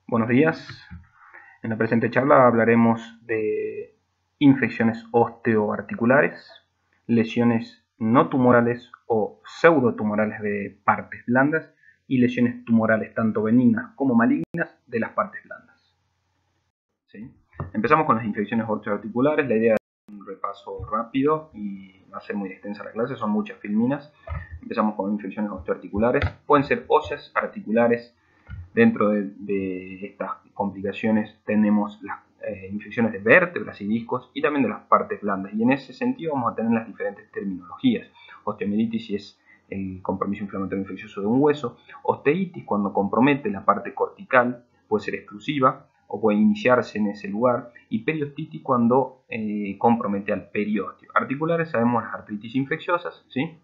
Buenos días. En la presente charla hablaremos de infecciones osteoarticulares, lesiones no tumorales o pseudotumorales de partes blandas y lesiones tumorales tanto benignas como malignas de las partes blandas. ¿Sí? Empezamos con las infecciones osteoarticulares. La idea es un repaso rápido y va a ser muy extensa la clase, son muchas filminas. Empezamos con infecciones osteoarticulares. Pueden ser óseas, articulares. Dentro de estas complicaciones tenemos las infecciones de vértebras y discos y también de las partes blandas. Y en ese sentido vamos a tener las diferentes terminologías. Osteomielitis, si es el compromiso inflamatorio infeccioso de un hueso. Osteitis, cuando compromete la parte cortical, puede ser exclusiva o puede iniciarse en ese lugar. Y periostitis, cuando compromete al periósteo. Articulares, sabemos las artritis infecciosas, ¿sí?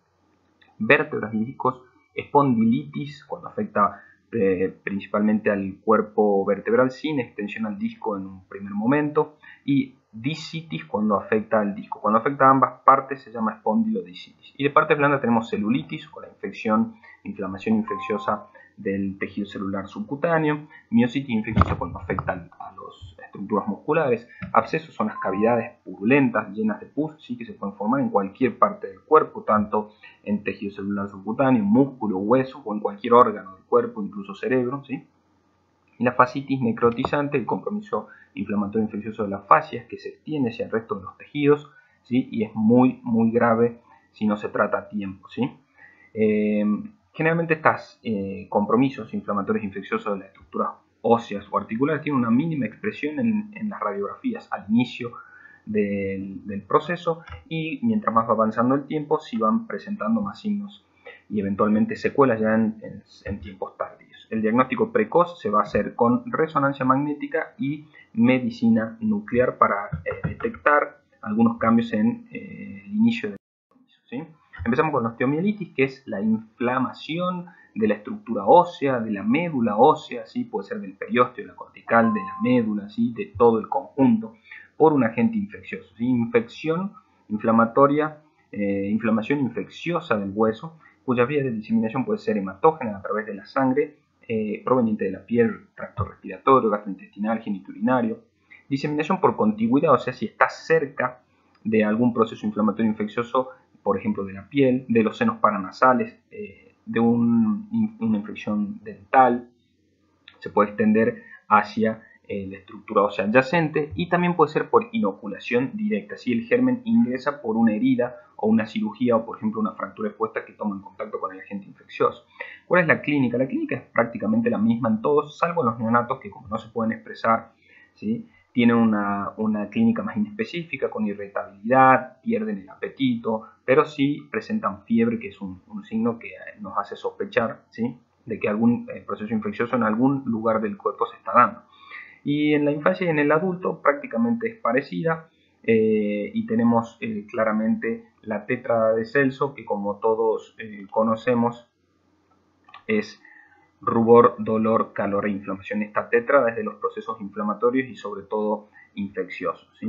Vértebras y discos. Espondilitis, cuando afecta principalmente al cuerpo vertebral sin extensión al disco en un primer momento, y discitis cuando afecta al disco. Cuando afecta a ambas partes se llama espondilodiscitis. Y de partes blandas tenemos celulitis o la inflamación infecciosa del tejido celular subcutáneo, miositis infecciosa cuando afecta a las estructuras musculares, abscesos son las cavidades purulentas llenas de pus, ¿sí? Que se pueden formar en cualquier parte del cuerpo, tanto en tejido celular subcutáneo, músculo, hueso o en cualquier órgano del cuerpo, incluso cerebro, ¿sí? Y la fascitis necrotizante, el compromiso inflamatorio infeccioso de las fascias que se extiende hacia el resto de los tejidos, ¿sí? Y es muy grave si no se trata a tiempo, ¿sí? Generalmente estos compromisos inflamatorios infecciosos de las estructuras óseas o articulares tienen una mínima expresión en las radiografías al inicio del proceso, y mientras más va avanzando el tiempo sí van presentando más signos y eventualmente secuelas ya en tiempos tardíos. El diagnóstico precoz se va a hacer con resonancia magnética y medicina nuclear para detectar algunos cambios en el inicio del compromiso, ¿sí? Empezamos con la osteomielitis, que es la inflamación de la estructura ósea, de la médula ósea, ¿sí? Puede ser del periósteo, de la cortical, de la médula, ¿sí? De todo el conjunto, por un agente infeccioso, ¿sí? Infección inflamatoria, inflamación infecciosa del hueso, cuyas vías de diseminación puede ser hematógena a través de la sangre, proveniente de la piel, tracto respiratorio, gastrointestinal, genitourinario. Diseminación por contigüidad, o sea, si está cerca de algún proceso inflamatorio infeccioso, por ejemplo, de la piel, de los senos paranasales, de una infección dental, se puede extender hacia la estructura ósea adyacente, y también puede ser por inoculación directa, si el germen ingresa por una herida o una cirugía o por ejemplo una fractura expuesta que toma en contacto con el agente infeccioso. ¿Cuál es la clínica? La clínica es prácticamente la misma en todos, salvo en los neonatos que como no se pueden expresar, ¿sí? Tienen una clínica más inespecífica, con irritabilidad, pierden el apetito, pero sí presentan fiebre, que es un signo que nos hace sospechar, ¿sí? De que algún proceso infeccioso en algún lugar del cuerpo se está dando. Y en la infancia y en el adulto prácticamente es parecida, y tenemos claramente la tétrada de Celso, que como todos conocemos es rubor, dolor, calor e inflamación. Esta tétrada es de los procesos inflamatorios y sobre todo infecciosos, ¿sí?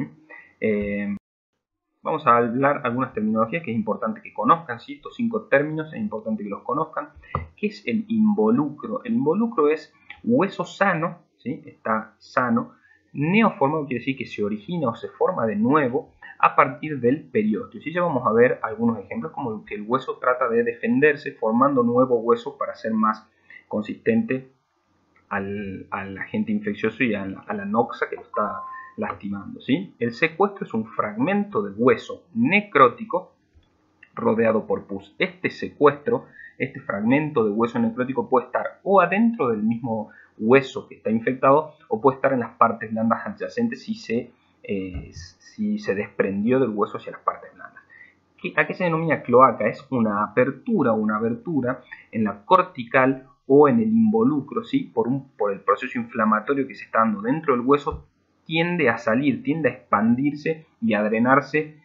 Vamos a hablar algunas terminologías que es importante que conozcan, ¿sí? Estos 5 términos es importante que los conozcan. ¿Qué es el involucro? El involucro es hueso sano, ¿sí? Está sano. Neoformado quiere decir que se origina o se forma de nuevo a partir del periósteo. Sí, ya vamos a ver algunos ejemplos, como que el hueso trata de defenderse formando nuevo hueso para ser más consistente al agente infeccioso y a la noxa que lo está lastimando, ¿sí? El secuestro es un fragmento de hueso necrótico rodeado por pus. Este secuestro, este fragmento de hueso necrótico puede estar o adentro del mismo hueso que está infectado, o puede estar en las partes blandas adyacentes si se desprendió del hueso hacia las partes blandas. ¿A qué se denomina cloaca? Es una apertura en la cortical o en el involucro, ¿sí? Por el proceso inflamatorio que se está dando dentro del hueso, tiende a salir, tiende a expandirse y a drenarse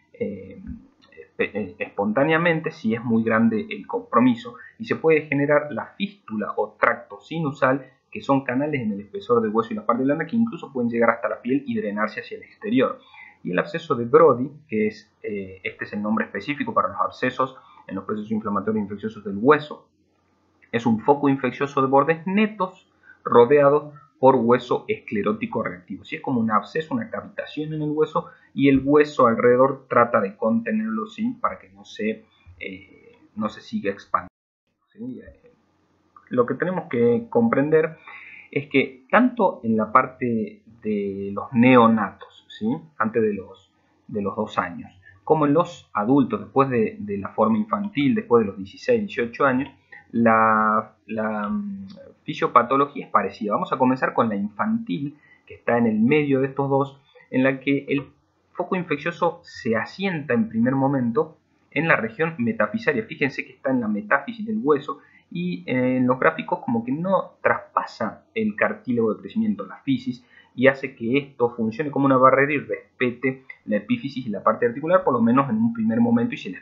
espontáneamente si es muy grande el compromiso, y se puede generar la fístula o tracto sinusal, que son canales en el espesor del hueso y la parte blanda que incluso pueden llegar hasta la piel y drenarse hacia el exterior. Y el absceso de Brody, que este es el nombre específico para los abscesos en los procesos inflamatorios infecciosos del hueso, es un foco infeccioso de bordes netos rodeados por hueso esclerótico reactivo. ¿Sí? Es como un absceso, una cavitación en el hueso, y el hueso alrededor trata de contenerlo, ¿sí? Para que no se siga expandiendo, ¿sí? Lo que tenemos que comprender es que tanto en la parte de los neonatos, ¿sí? Antes de los 2 años, como en los adultos, después de la forma infantil, después de los 16, 18 años, la fisiopatología es parecida. Vamos a comenzar con la infantil, que está en el medio de estos dos, en la que el foco infeccioso se asienta en primer momento en la región metafisaria. Fíjense que está en la metáfisis del hueso, y en los gráficos como que no traspasa el cartílago de crecimiento, la fisis, y hace que esto funcione como una barrera y respete la epífisis y la parte articular, por lo menos en un primer momento, y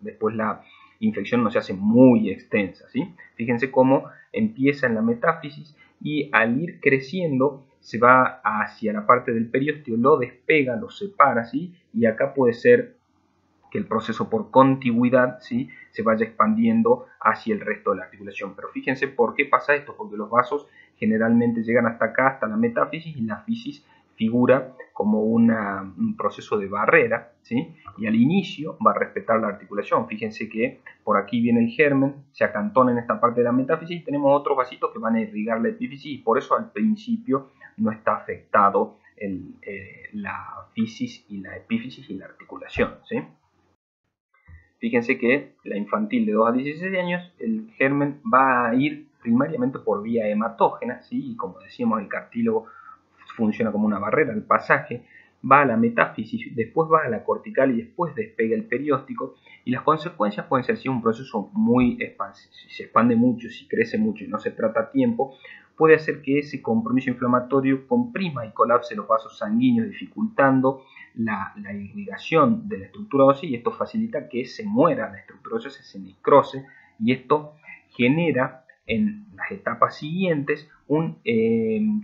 después la infección no se hace muy extensa, ¿sí? Fíjense cómo empieza en la metáfisis y al ir creciendo se va hacia la parte del periósteo, lo despega, lo separa, ¿sí? Y acá puede ser que el proceso por contigüidad, ¿sí? Se vaya expandiendo hacia el resto de la articulación. Pero fíjense por qué pasa esto, porque los vasos generalmente llegan hasta acá, hasta la metáfisis, y la fisis figura como un proceso de barrera, ¿sí? Y al inicio va a respetar la articulación. Fíjense que por aquí viene el germen, se acantona en esta parte de la metáfisis, y tenemos otros vasitos que van a irrigar la epífisis, y por eso al principio no está afectado la fisis y la epífisis y la articulación, ¿sí? Fíjense que la infantil de 2 a 16 años, el germen va a ir primariamente por vía hematógena, ¿sí? Y como decíamos, el cartílago funciona como una barrera al pasaje, va a la metáfisis, después va a la cortical y después despega el perióstico, y las consecuencias pueden ser, si es un proceso muy expansivo, si se expande mucho, si crece mucho y no se trata a tiempo, puede hacer que ese compromiso inflamatorio comprima y colapse los vasos sanguíneos, dificultando la irrigación de la estructura ósea, y esto facilita que se muera la estructura ósea, se necrose, y esto genera en las etapas siguientes un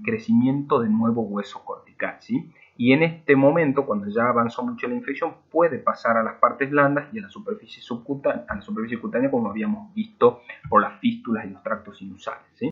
crecimiento de nuevo hueso cortical, ¿sí? Y en este momento, cuando ya avanzó mucho la infección, puede pasar a las partes blandas y a la superficie subcutánea, como habíamos visto por las fístulas y los tractos sinusales, ¿sí?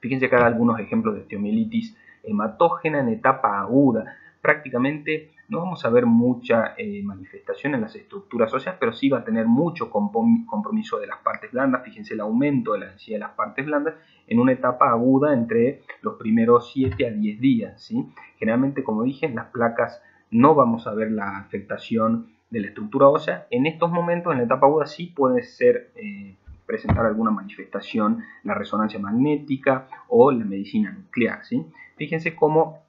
Fíjense que hay algunos ejemplos de osteomielitis hematógena en etapa aguda. Prácticamente no vamos a ver mucha manifestación en las estructuras óseas, pero sí va a tener mucho compromiso de las partes blandas. Fíjense el aumento de la densidad de las partes blandas en una etapa aguda entre los primeros 7 a 10 días, ¿sí? Generalmente, como dije, en las placas no vamos a ver la afectación de la estructura ósea. En estos momentos, en la etapa aguda, sí puede ser presentar alguna manifestación, la resonancia magnética o la medicina nuclear, ¿sí? Fíjense cómo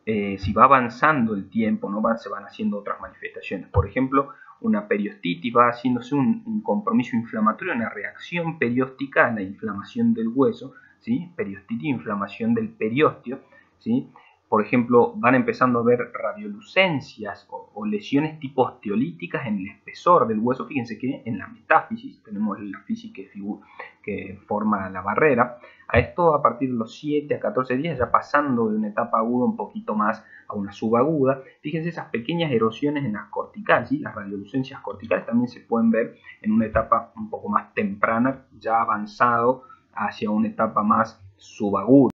si va avanzando el tiempo, ¿no? Se van haciendo otras manifestaciones. Por ejemplo, una periostitis va haciéndose un compromiso inflamatorio, una reacción perióstica a la inflamación del hueso, ¿sí? Periostitis, inflamación del periósteo, ¿sí? Por ejemplo, van empezando a ver radiolucencias o lesiones tipo osteolíticas en el espesor del hueso. Fíjense que en la metáfisis tenemos la fisis que forma la barrera. A esto a partir de los 7 a 14 días, ya pasando de una etapa aguda un poquito más a una subaguda. Fíjense esas pequeñas erosiones en las corticales, ¿sí? Las radiolucencias corticales también se pueden ver en una etapa un poco más temprana, ya avanzado hacia una etapa más subaguda,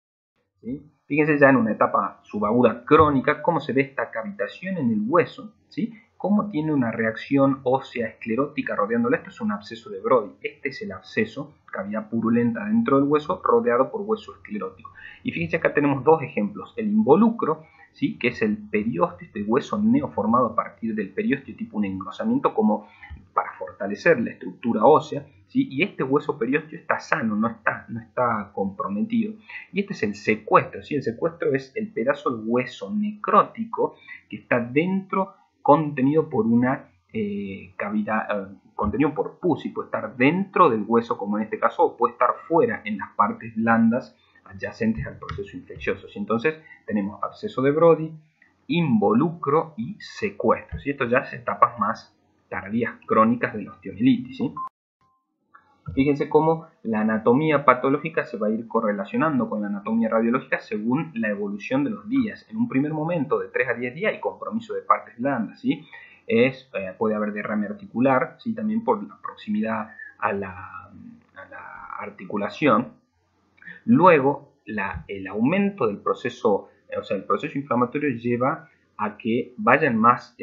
¿sí? Fíjense ya en una etapa subaguda crónica cómo se ve esta cavitación en el hueso, ¿sí? Cómo tiene una reacción ósea esclerótica rodeándolo. Esto es un absceso de Brody. Este es el absceso, cavidad purulenta dentro del hueso, rodeado por hueso esclerótico. Y fíjense, acá tenemos dos ejemplos. El involucro, ¿sí? Que es el periósteo, este hueso neoformado a partir del periósteo, tipo un engrosamiento como para fortalecer la estructura ósea, ¿sí? Y este hueso periósteo está sano, no está comprometido. Y este es el secuestro, ¿sí? El secuestro es el pedazo de hueso necrótico que está dentro, contenido por una cavidad, contenido por pus, y puede estar dentro del hueso, como en este caso, o puede estar fuera en las partes blandas adyacentes al proceso infeccioso, ¿sí? Entonces tenemos absceso de Brody, involucro y secuestro, ¿sí? Esto ya es etapas más tardías crónicas de la osteomielitis, ¿sí? Fíjense cómo la anatomía patológica se va a ir correlacionando con la anatomía radiológica según la evolución de los días. En un primer momento, de 3 a 10 días, hay compromiso de partes blandas, ¿sí? Puede haber derrame articular, ¿sí? También por la proximidad a la articulación. Luego, el aumento del proceso, o sea, el proceso inflamatorio lleva a que haya más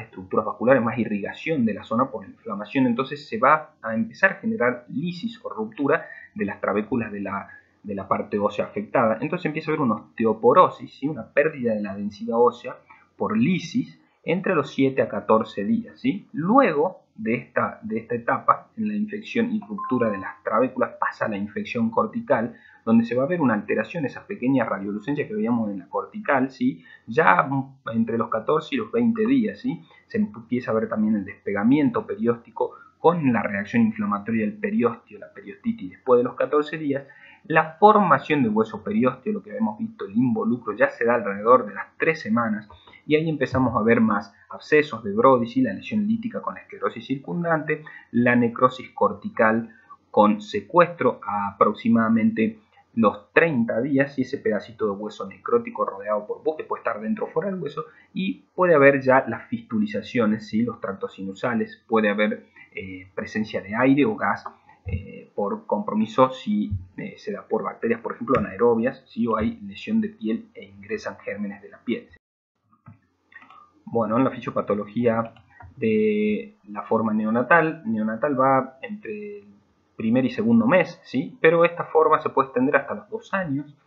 estructuras vasculares, más irrigación de la zona por la inflamación. Entonces se va a empezar a generar lisis o ruptura de las trabéculas de la parte ósea afectada. Entonces empieza a haber una osteoporosis, ¿sí? Una pérdida de la densidad ósea por lisis entre los 7 a 14 días. ¿Sí? Luego de esta etapa, en la infección y ruptura de las trabéculas, pasa a la infección cortical, donde se va a ver una alteración, esa pequeña radiolucencia que veíamos en la cortical, ¿sí? Ya entre los 14 y los 20 días, ¿sí? Se empieza a ver también el despegamiento perióstico con la reacción inflamatoria del periósteo, la periostitis. Después de los 14 días, la formación de hueso periósteo, lo que hemos visto, el involucro, ya se da alrededor de las 3 semanas, y ahí empezamos a ver más abscesos de Brody, la lesión lítica con la esclerosis circundante, la necrosis cortical con secuestro a aproximadamente los 30 días, y ese pedacito de hueso necrótico rodeado por pus que puede estar dentro o fuera del hueso, y puede haber ya las fistulizaciones, ¿sí? Los tractos sinusales, puede haber presencia de aire o gas por compromiso si se da por bacterias, por ejemplo, anaerobias, ¿sí? O hay lesión de piel e ingresan gérmenes de la piel. Bueno, en la fisiopatología de la forma neonatal va entre el primer y segundo mes, ¿sí? Pero esta forma se puede extender hasta los 2 años.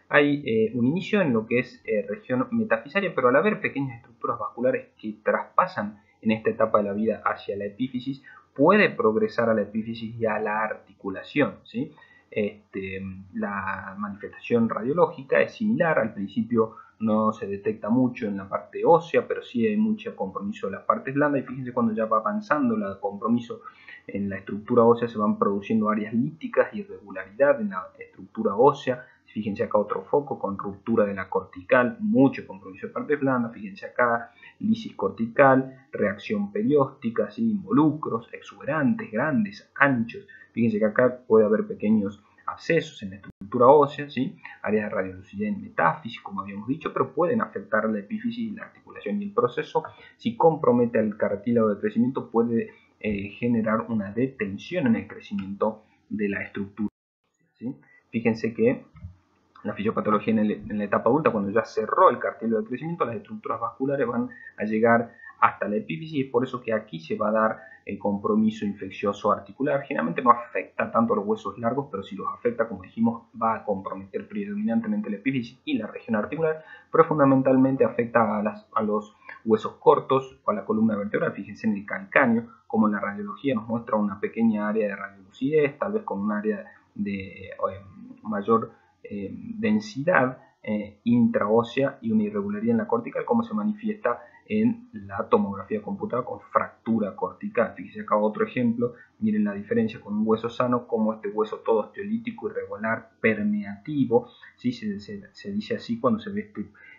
Hay un inicio en lo que es región metafisaria, pero al haber pequeñas estructuras vasculares que traspasan en esta etapa de la vida hacia la epífisis, puede progresar a la epífisis y a la articulación, ¿sí? La manifestación radiológica es similar. Al principio no se detecta mucho en la parte ósea, pero sí hay mucho compromiso de las partes blandas, y fíjense cuando ya va avanzando el compromiso en la estructura ósea, se van produciendo áreas líticas y irregularidad en la estructura ósea. Fíjense acá otro foco con ruptura de la cortical, mucho compromiso de partes blandas. Fíjense acá lisis cortical, reacción perióstica, ¿sí? Involucros exuberantes, grandes, anchos. Fíjense que acá puede haber pequeños abscesos en la estructura ósea, ¿sí? Áreas de radiolucidez en metáfisis, como habíamos dicho, pero pueden afectar la epífisis y la articulación. Y el proceso, si compromete al cartílago de crecimiento, puede generar una detención en el crecimiento de la estructura, ¿sí? Fíjense que la fisiopatología en la etapa adulta, cuando ya cerró el cartílago de crecimiento, las estructuras vasculares van a llegar hasta la epífisis, y es por eso que aquí se va a dar el compromiso infeccioso articular. Generalmente no afecta tanto a los huesos largos, pero si los afecta, como dijimos, va a comprometer predominantemente la epífisis y la región articular, pero fundamentalmente afecta a los huesos cortos o a la columna vertebral. Fíjense en el calcáneo, como en la radiología nos muestra una pequeña área de radiolucidez, tal vez con un área de mayor densidad intraósea y una irregularidad en la cortical, como se manifiesta en la tomografía computada con fractura cortical. Fíjense acá otro ejemplo, miren la diferencia con un hueso sano, como este hueso todo osteolítico, irregular, permeativo, ¿sí? se dice así cuando se ve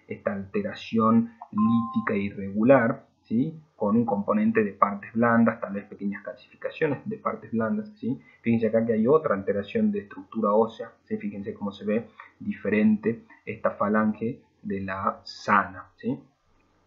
esta alteración lítica irregular, ¿sí? Con un componente de partes blandas, tal vez pequeñas calcificaciones de partes blandas, ¿sí? Fíjense acá que hay otra alteración de estructura ósea, ¿sí? Fíjense cómo se ve diferente esta falange de la sana, ¿sí?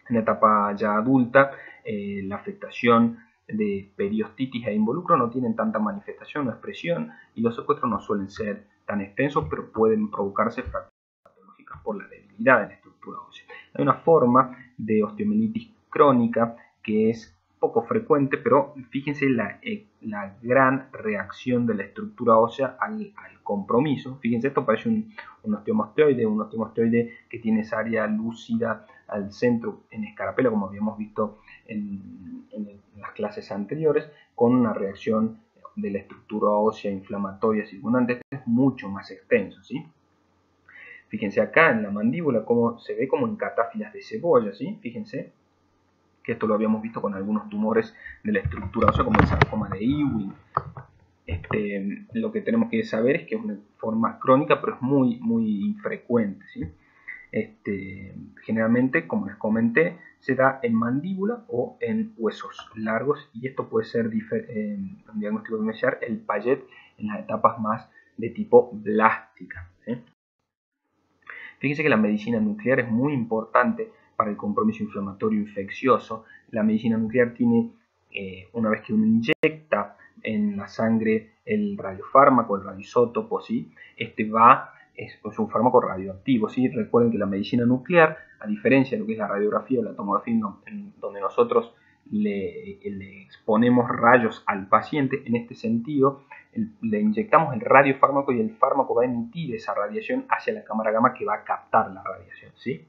En la etapa ya adulta, la afectación de periostitis e involucro no tienen tanta manifestación o expresión, y los secuestros no suelen ser tan extensos, pero pueden provocarse fracturas patológicas por la debilidad de la estructura ósea. Hay una forma de osteomielitis crónica que es poco frecuente, pero fíjense la gran reacción de la estructura ósea al compromiso. Fíjense, esto parece un osteomosteoide que tiene esa área lúcida al centro en escarapela, como habíamos visto en las clases anteriores, con una reacción de la estructura ósea inflamatoria circundante. Este es mucho más extenso, ¿sí? Fíjense acá en la mandíbula cómo se ve como en catáfilas de cebolla, ¿sí? Fíjense que esto lo habíamos visto con algunos tumores de la estructura ósea, como el sarcoma de Ewing. Lo que tenemos que saber es que es una forma crónica, pero es muy infrecuente, ¿sí? Generalmente, como les comenté, se da en mandíbula o en huesos largos, y esto puede ser un diagnóstico diferencial, el Payet, en las etapas más de tipo blástica, ¿sí? Fíjense que la medicina nuclear es muy importante para el compromiso inflamatorio infeccioso. La medicina nuclear tiene, una vez que uno inyecta en la sangre el radiofármaco, el radioisótopo, ¿sí? Este va es un fármaco radioactivo, ¿sí? Recuerden que la medicina nuclear, a diferencia de lo que es la radiografía o la tomografía, en donde nosotros le exponemos rayos al paciente, en este sentido le inyectamos el radiofármaco y el fármaco va a emitir esa radiación hacia la cámara gamma que va a captar la radiación, ¿sí?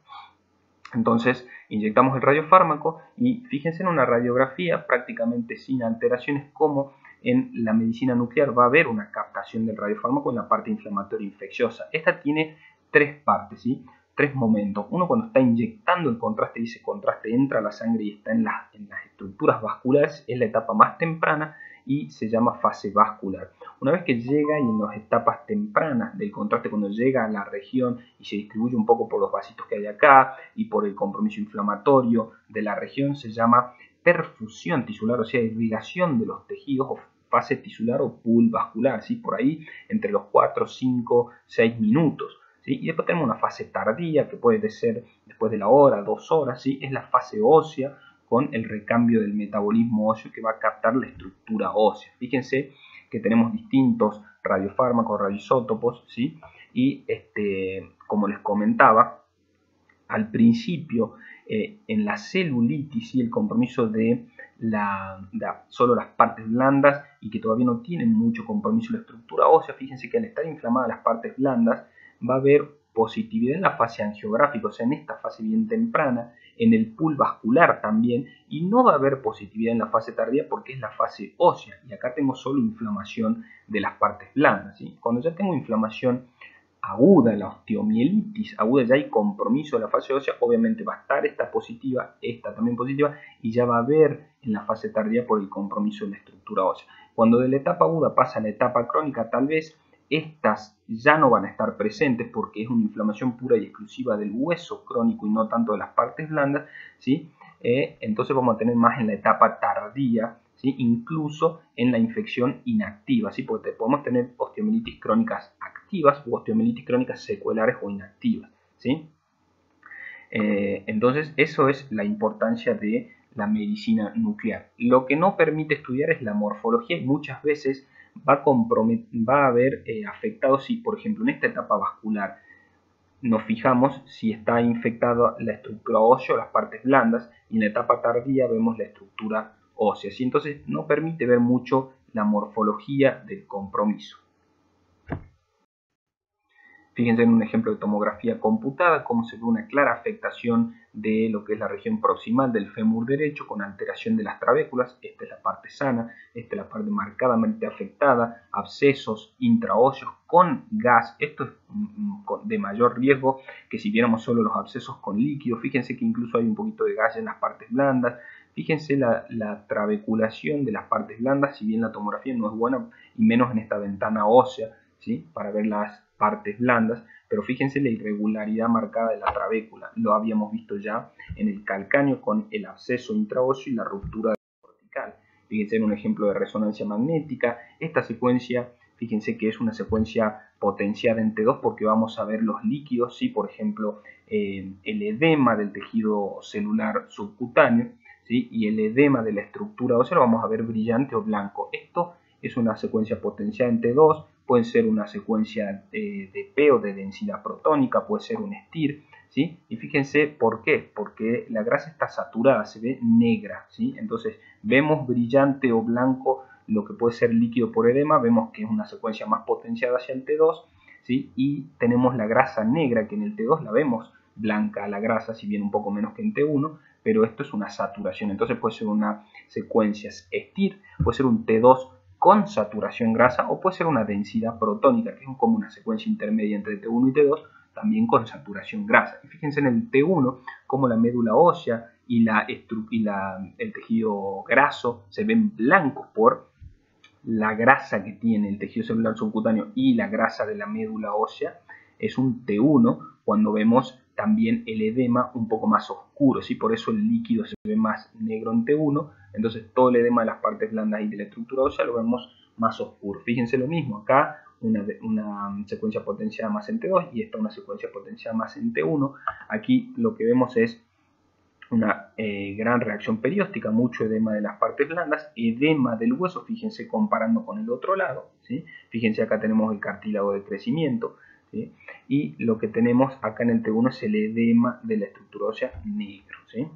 Entonces inyectamos el radiofármaco y fíjense en una radiografía prácticamente sin alteraciones, como en la medicina nuclear va a haber una captación del radiofármaco en la parte inflamatoria infecciosa. Esta tiene tres partes, ¿sí? Tres momentos. Uno, cuando está inyectando el contraste, y ese contraste entra a la sangre y está en las estructuras vasculares, es la etapa más temprana y se llama fase vascular. Una vez que llega y en las etapas tempranas del contraste, cuando llega a la región y se distribuye un poco por los vasitos que hay acá y por el compromiso inflamatorio de la región, se llama perfusión tisular, o sea, irrigación de los tejidos, o fase tisular o pool vascular, ¿sí? Por ahí entre los 4, 5, 6 minutos. ¿Sí? Y después tenemos una fase tardía, que puede ser después de la hora, 2 horas, ¿sí? Es la fase ósea, con el recambio del metabolismo óseo que va a captar la estructura ósea. Fíjense que tenemos distintos radiofármacos, radioisótopos, ¿sí? Y como les comentaba al principio, en la celulitis, ¿sí? El compromiso de solo las partes blandas y que todavía no tienen mucho compromiso la estructura ósea, fíjense que al estar inflamadas las partes blandas va a haber positividad en la fase angiográfica, o sea, en esta fase bien temprana, en el pool vascular también, y no va a haber positividad en la fase tardía porque es la fase ósea, y acá tengo solo inflamación de las partes blandas, ¿sí? Cuando ya tengo inflamación aguda, la osteomielitis aguda, ya hay compromiso de la fase ósea, obviamente va a estar esta positiva, esta también positiva, y ya va a haber en la fase tardía por el compromiso de la estructura ósea. Cuando de la etapa aguda pasa a la etapa crónica, tal vez estas ya no van a estar presentes porque es una inflamación pura y exclusiva del hueso crónico y no tanto de las partes blandas, ¿sí? Entonces vamos a tener más en la etapa tardía, ¿sí? Incluso en la infección inactiva, ¿sí? Porque podemos tener osteomielitis crónicas activas o osteomielitis crónicas seculares o inactivas, ¿sí? Entonces eso es la importancia de la medicina nuclear. Lo que no permite estudiar es la morfología, y muchas veces va a haber afectado, si por ejemplo en esta etapa vascular nos fijamos si está infectada la estructura ósea o las partes blandas, y en la etapa tardía vemos la estructura ósea, ¿sí? Entonces no permite ver mucho la morfología del compromiso. Fíjense en un ejemplo de tomografía computada cómo se ve una clara afectación de lo que es la región proximal del fémur derecho con alteración de las trabéculas. Esta es la parte sana, esta es la parte marcadamente afectada, abscesos intraóseos con gas. Esto es de mayor riesgo que si viéramos solo los abscesos con líquido. Fíjense que incluso hay un poquito de gas en las partes blandas. Fíjense la trabeculación de las partes blandas, si bien la tomografía no es buena, y menos en esta ventana ósea, ¿sí? Para ver las partes blandas, pero fíjense la irregularidad marcada de la trabécula. Lo habíamos visto ya en el calcáneo con el absceso intraóseo y la ruptura cortical. Fíjense en un ejemplo de resonancia magnética. Esta secuencia, fíjense que es una secuencia potenciada en T2 porque vamos a ver los líquidos, ¿sí? Por ejemplo, el edema del tejido celular subcutáneo, ¿sí? Y el edema de la estructura ósea lo vamos a ver brillante o blanco. Esto es una secuencia potenciada en T2, puede ser una secuencia de P o de densidad protónica, puede ser un STIR, ¿sí? Y fíjense por qué, porque la grasa está saturada, se ve negra, ¿sí? Entonces vemos brillante o blanco lo que puede ser líquido por edema, vemos que es una secuencia más potenciada hacia el T2, ¿sí? Y tenemos la grasa negra, que en el T2 la vemos blanca la grasa, si bien un poco menos que en T1, pero esto es una saturación, entonces puede ser una secuencia STIR, puede ser un T2 con saturación grasa, o puede ser una densidad protónica, que es como una secuencia intermedia entre T1 y T2, también con saturación grasa. Y fíjense en el T1 como la médula ósea y el tejido graso se ven blancos por la grasa que tiene el tejido celular subcutáneo y la grasa de la médula ósea. Es un T1 cuando vemos también el edema un poco más oscuro, ¿sí? Por eso el líquido se ve más negro en T1, entonces todo el edema de las partes blandas y de la estructura ósea lo vemos más oscuro. Fíjense lo mismo, acá una secuencia potenciada más en T2 y esta una secuencia potenciada más en T1. Aquí lo que vemos es una gran reacción perióstica, mucho edema de las partes blandas, edema del hueso, fíjense comparando con el otro lado, ¿sí? Fíjense acá tenemos el cartílago de crecimiento, ¿sí? Y lo que tenemos acá en el T1 es el edema de la estructura ósea negro, ¿sí?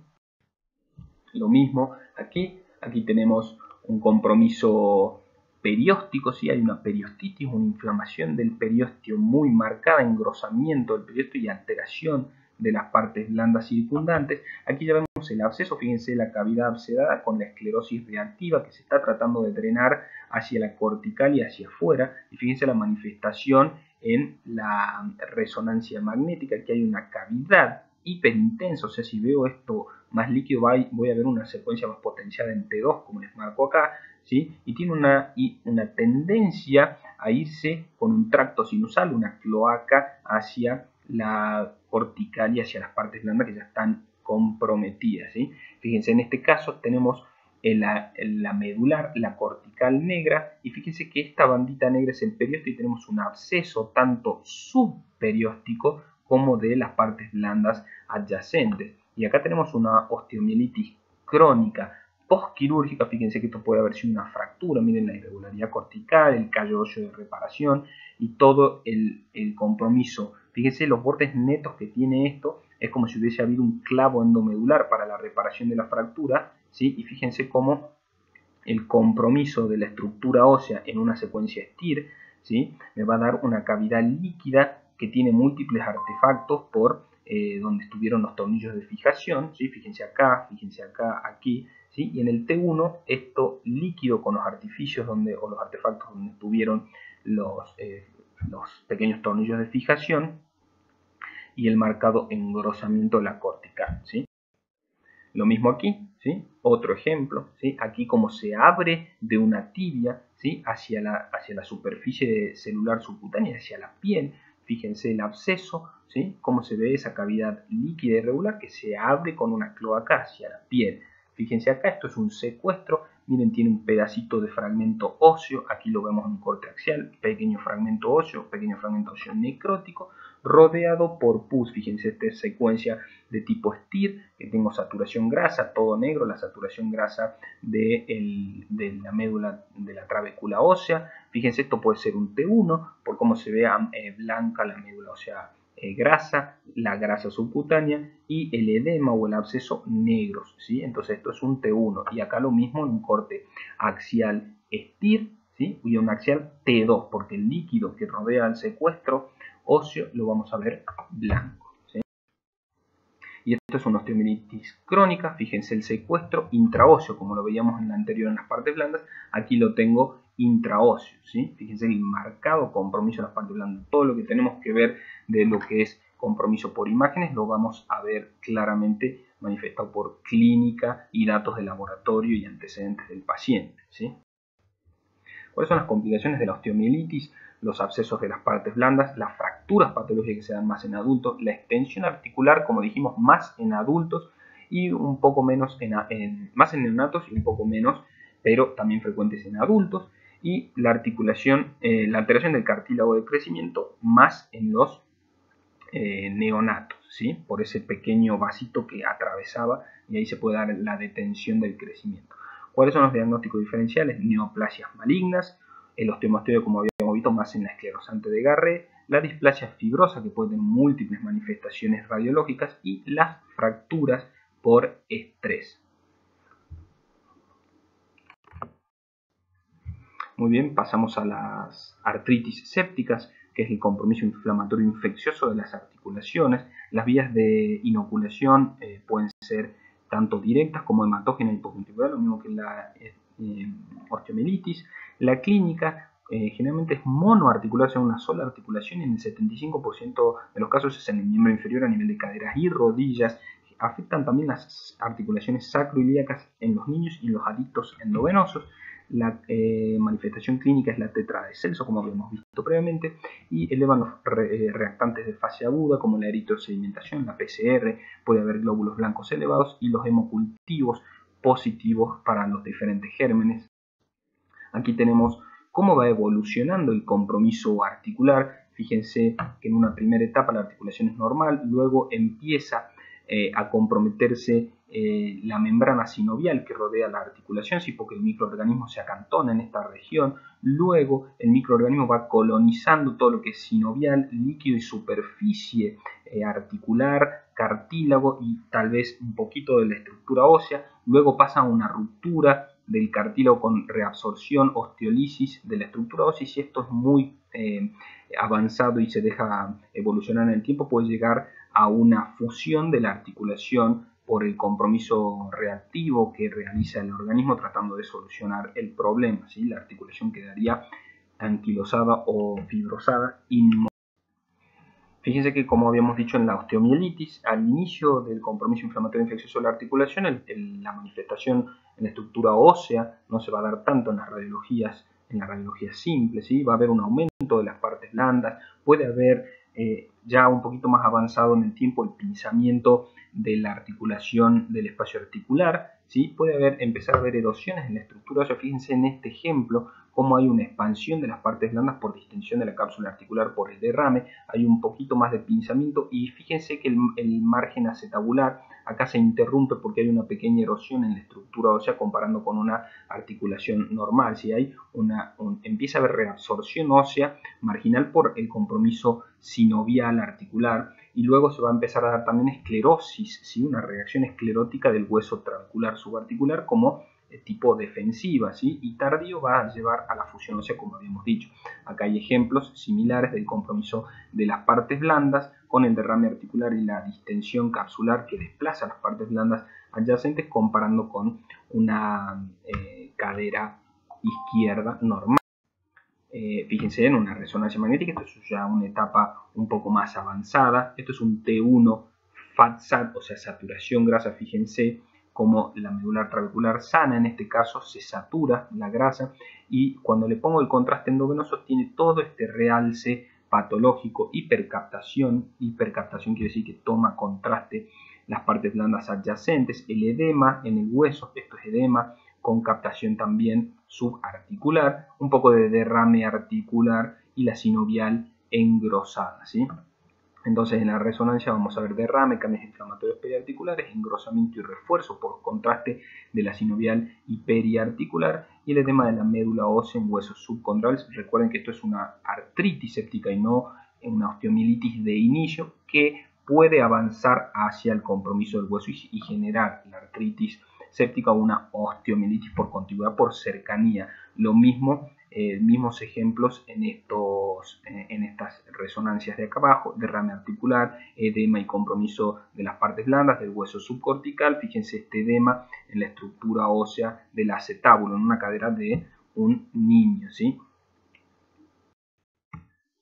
Lo mismo aquí tenemos un compromiso perióstico, ¿sí? Hay una periostitis, una inflamación del periósteo muy marcada, engrosamiento del periósteo y alteración de las partes blandas circundantes. Aquí ya vemos el absceso, fíjense la cavidad abscedada con la esclerosis reactiva que se está tratando de drenar hacia la cortical y hacia afuera. Y fíjense la manifestación en la resonancia magnética, aquí hay una cavidad hiperintensa, o sea, si veo esto más líquido voy a ver una secuencia más potenciada en T2, como les marco acá, ¿sí? Y tiene una tendencia a irse con un tracto sinusal, una cloaca hacia la cortical y hacia las partes blandas que ya están comprometidas, ¿sí? Fíjense, en este caso tenemos la medular, la cortical negra, y fíjense que esta bandita negra es el periósteo y tenemos un absceso tanto subperióstico como de las partes blandas adyacentes. Y acá tenemos una osteomielitis crónica postquirúrgica. Fíjense que esto puede haber sido una fractura, miren la irregularidad cortical, el callo óseo de reparación y todo el compromiso. Fíjense los bordes netos que tiene esto, es como si hubiese habido un clavo endomedular para la reparación de la fractura, ¿sí? Y fíjense cómo el compromiso de la estructura ósea en una secuencia STIR, ¿sí? Me va a dar una cavidad líquida que tiene múltiples artefactos por donde estuvieron los tornillos de fijación, ¿sí? Fíjense acá, aquí, ¿sí? Y en el T1 esto líquido con los artificios o los artefactos donde estuvieron los pequeños tornillos de fijación y el marcado engrosamiento de la cortical, ¿sí? Lo mismo aquí, ¿sí? Otro ejemplo, ¿sí? Aquí como se abre de una tibia, ¿sí? hacia la superficie celular subcutánea, hacia la piel. Fíjense el absceso, ¿sí? Cómo se ve esa cavidad líquida irregular que se abre con una cloaca hacia la piel. Fíjense acá, esto es un secuestro. Miren, tiene un pedacito de fragmento óseo. Aquí lo vemos en un corte axial. Pequeño fragmento óseo necrótico, rodeado por pus. Fíjense, esta es secuencia de tipo STIR, que tengo saturación grasa, todo negro, la saturación grasa de la médula de la trabécula ósea. Fíjense, esto puede ser un T1, por cómo se ve blanca la médula ósea grasa, la grasa subcutánea y el edema o el absceso negros, ¿sí? Entonces esto es un T1 y acá lo mismo en un corte axial STIR, ¿sí? Y un axial T2, porque el líquido que rodea el secuestro óseo lo vamos a ver blanco, ¿sí? Y esto es una osteomielitis crónica. Fíjense el secuestro intraóseo, como lo veíamos en la anterior en las partes blandas, aquí lo tengo intraóseo, ¿sí? Fíjense el marcado compromiso en las partes blandas. Todo lo que tenemos que ver de lo que es compromiso por imágenes lo vamos a ver claramente manifestado por clínica y datos de laboratorio y antecedentes del paciente, ¿sí? ¿Cuáles son las complicaciones de la osteomielitis? Los abscesos de las partes blandas, las fracturas patológicas que se dan más en adultos, la extensión articular, como dijimos, más en adultos y un poco menos más en neonatos y un poco menos, pero también frecuentes en adultos, y la articulación, la alteración del cartílago de crecimiento más en los neonatos, ¿sí? Por ese pequeño vasito que atravesaba y ahí se puede dar la detención del crecimiento. ¿Cuáles son los diagnósticos diferenciales? Neoplasias malignas, el osteomastoideo, como habíamos visto, más en la esclerosante de Garré, la displasia fibrosa, que puede tener múltiples manifestaciones radiológicas, y las fracturas por estrés. Muy bien, pasamos a las artritis sépticas, que es el compromiso inflamatorio infeccioso de las articulaciones. Las vías de inoculación pueden ser tanto directas como hematógena y hipocontinuidad, lo mismo que la osteomielitis. La clínica generalmente es monoarticular, o sea, una sola articulación, y en el 75% de los casos es en el miembro inferior a nivel de caderas y rodillas. Afectan también las articulaciones sacroiliacas en los niños y los adictos endovenosos. La manifestación clínica es la tetra de Celso, como habíamos visto previamente, y elevan los reactantes de fase aguda, como la eritrosedimentación, la PCR, puede haber glóbulos blancos elevados y los hemocultivos positivos para los diferentes gérmenes. Aquí tenemos cómo va evolucionando el compromiso articular. Fíjense que en una primera etapa la articulación es normal, luego empieza a comprometerse la membrana sinovial que rodea la articulación, ¿sí? Porque el microorganismo se acantona en esta región. Luego el microorganismo va colonizando todo lo que es sinovial, líquido y superficie articular, cartílago y tal vez un poquito de la estructura ósea. Luego pasa a una ruptura del cartílago con reabsorción, osteolisis de la estructura ósea, y si esto es muy avanzado y se deja evolucionar en el tiempo, puede llegar a una fusión de la articulación por el compromiso reactivo que realiza el organismo tratando de solucionar el problema, ¿sí? La articulación quedaría anquilosada o fibrosada. Fíjense que, como habíamos dicho en la osteomielitis, al inicio del compromiso inflamatorio infeccioso de la articulación, la manifestación en la estructura ósea no se va a dar tanto en la radiología simple, ¿sí? Va a haber un aumento de las partes blandas, puede haber ya un poquito más avanzado en el tiempo el pinzamiento de la articulación del espacio articular, ¿sí? Puede empezar a haber erosiones en la estructura ósea. Fíjense en este ejemplo cómo hay una expansión de las partes blandas por distensión de la cápsula articular por el derrame, hay un poquito más de pinzamiento y fíjense que el margen acetabular acá se interrumpe porque hay una pequeña erosión en la estructura ósea comparando con una articulación normal. Si hay empieza a haber reabsorción ósea marginal por el compromiso sinovial articular y luego se va a empezar a dar también esclerosis, ¿sí? Una reacción esclerótica del hueso trabecular subarticular como tipo defensiva, ¿sí? Y tardío va a llevar a la fusión ósea, como habíamos dicho. Acá hay ejemplos similares del compromiso de las partes blandas con el derrame articular y la distensión capsular que desplaza las partes blandas adyacentes comparando con una cadera izquierda normal. Fíjense en una resonancia magnética, esto es ya una etapa un poco más avanzada. Esto es un T1 FAT-SAT, o sea, saturación grasa. Fíjense como la medular trabecular sana, en este caso se satura la grasa y cuando le pongo el contraste endovenoso tiene todo este realce patológico, hipercaptación quiere decir que toma contraste las partes blandas adyacentes, el edema en el hueso, esto es edema con captación también subarticular, un poco de derrame articular y la sinovial engrosada, ¿sí? Entonces en la resonancia vamos a ver derrame, cambios inflamatorios periarticulares, engrosamiento y refuerzo por contraste de la sinovial y periarticular y el edema de la médula ósea en huesos subcondrales. Recuerden que esto es una artritis séptica y no una osteomielitis de inicio que puede avanzar hacia el compromiso del hueso y generar la artritis séptica o una osteomielitis por contigüidad, por cercanía. Lo mismo, mismos ejemplos en estas resonancias de acá abajo, derrame articular, edema y compromiso de las partes blandas del hueso subcortical. Fíjense este edema en la estructura ósea del acetábulo, en una cadera de un niño, ¿sí?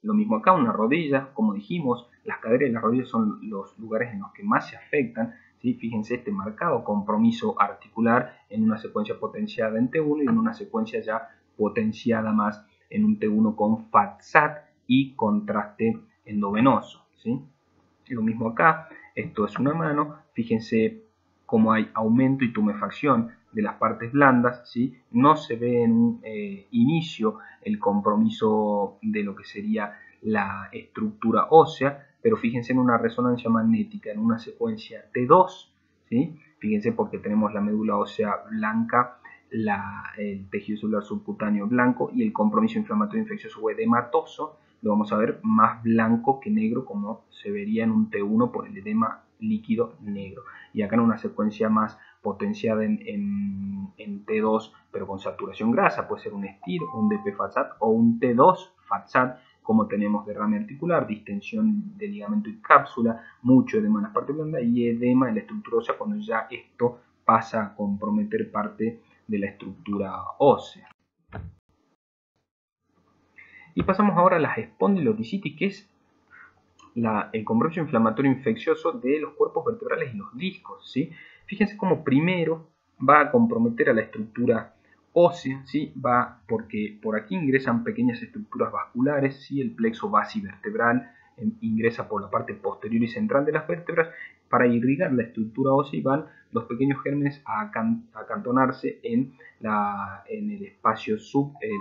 Lo mismo acá, una rodilla, como dijimos, las caderas y las rodillas son los lugares en los que más se afectan, ¿sí? Fíjense este marcado compromiso articular en una secuencia potenciada en T1 y en una secuencia ya potenciada más en un T1 con FAT-SAT y contraste endovenoso, ¿sí? Lo mismo acá, esto es una mano, fíjense cómo hay aumento y tumefacción de las partes blandas, ¿sí? No se ve en un inicio el compromiso de lo que sería la estructura ósea, pero fíjense en una resonancia magnética, en una secuencia T2, ¿sí? Fíjense porque tenemos la médula ósea blanca, el tejido celular subcutáneo blanco y el compromiso inflamatorio infeccioso o edematoso lo vamos a ver más blanco que negro, como se vería en un T1 por el edema líquido negro. Y acá en una secuencia más potenciada en T2, pero con saturación grasa, puede ser un STIR, un DP-FAT-SAT o un T2 FAT-SAT, como tenemos derrame articular, distensión de ligamento y cápsula, mucho edema en las partes blandas y edema en la estructura ósea cuando ya esto pasa a comprometer parte de la estructura ósea. Y pasamos ahora a la espondiloticitis, que es el compromiso inflamatorio infeccioso de los cuerpos vertebrales y los discos, ¿sí? Fíjense cómo primero va a comprometer a la estructura ósea, ¿sí? Porque por aquí ingresan pequeñas estructuras vasculares, ¿sí? El plexo basivertebral ingresa por la parte posterior y central de las vértebras para irrigar la estructura ósea y van los pequeños gérmenes a acantonarse en el espacio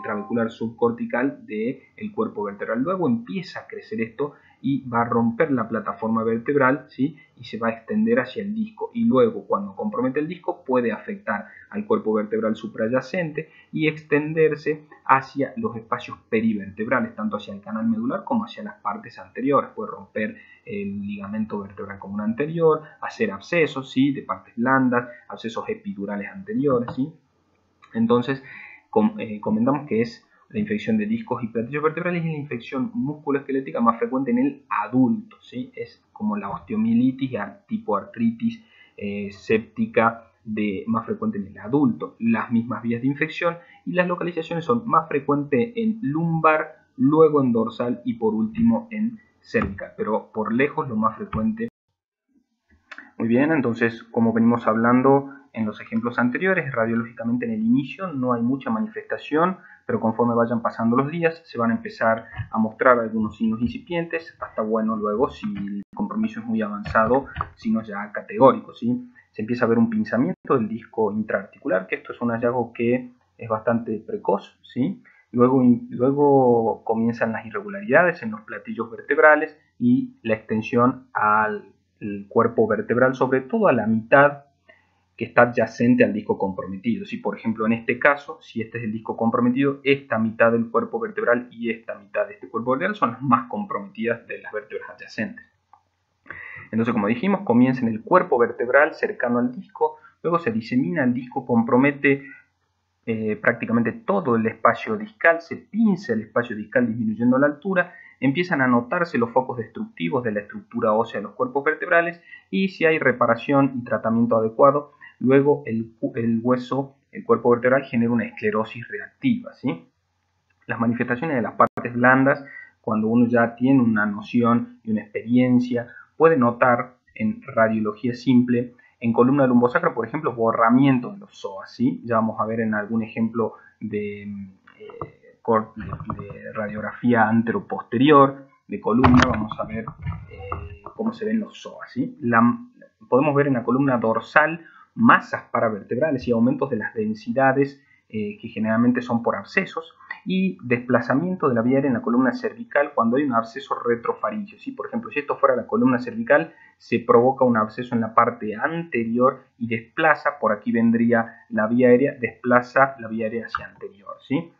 trabecular subcortical del cuerpo vertebral. Luego empieza a crecer esto y va a romper la plataforma vertebral, ¿sí? Y se va a extender hacia el disco, y luego cuando compromete el disco puede afectar al cuerpo vertebral suprayacente y extenderse hacia los espacios perivertebrales, tanto hacia el canal medular como hacia las partes anteriores. Puede romper el ligamento vertebral común anterior, hacer abscesos, ¿sí? De partes blandas, abscesos epidurales anteriores, ¿sí? Entonces comentamos que es la infección de discos y platillos vertebrales, y la infección musculoesquelética más frecuente en el adulto, ¿sí? Es como la osteomielitis tipo artritis séptica más frecuente en el adulto. Las mismas vías de infección y las localizaciones son más frecuentes en lumbar, luego en dorsal y por último en cervical, pero por lejos lo más frecuente. Muy bien, entonces como venimos hablando en los ejemplos anteriores, radiológicamente en el inicio no hay mucha manifestación, pero conforme vayan pasando los días se van a empezar a mostrar algunos signos incipientes, hasta bueno luego si el compromiso es muy avanzado, signos ya categóricos, ¿sí? Se empieza a ver un pinzamiento del disco intraarticular, que esto es un hallazgo que es bastante precoz, ¿sí? Luego comienzan las irregularidades en los platillos vertebrales y la extensión al cuerpo vertebral, sobre todo a la mitad que está adyacente al disco comprometido. Si por ejemplo en este caso, si este es el disco comprometido, esta mitad del cuerpo vertebral y esta mitad de este cuerpo vertebral son las más comprometidas de las vértebras adyacentes. Entonces, como dijimos, comienza en el cuerpo vertebral cercano al disco, luego se disemina el disco, compromete prácticamente todo el espacio discal, se pinza el espacio discal disminuyendo la altura, empiezan a notarse los focos destructivos de la estructura ósea de los cuerpos vertebrales, y si hay reparación y tratamiento adecuado, luego el hueso, el cuerpo vertebral genera una esclerosis reactiva, ¿sí? Las manifestaciones de las partes blandas, cuando uno ya tiene una noción y una experiencia, puede notar en radiología simple, en columna lumbosacra, por ejemplo, borramiento de los psoas, ¿sí? Ya vamos a ver en algún ejemplo de radiografía anteroposterior de columna, vamos a ver cómo se ven los psoas, ¿sí? Podemos ver en la columna dorsal masas paravertebrales y aumentos de las densidades que generalmente son por abscesos, y desplazamiento de la vía aérea en la columna cervical cuando hay un absceso retrofaríngeo, ¿sí? Por ejemplo, si esto fuera la columna cervical, se provoca un absceso en la parte anterior y desplaza, por aquí vendría la vía aérea, desplaza la vía aérea hacia anterior, ¿sí?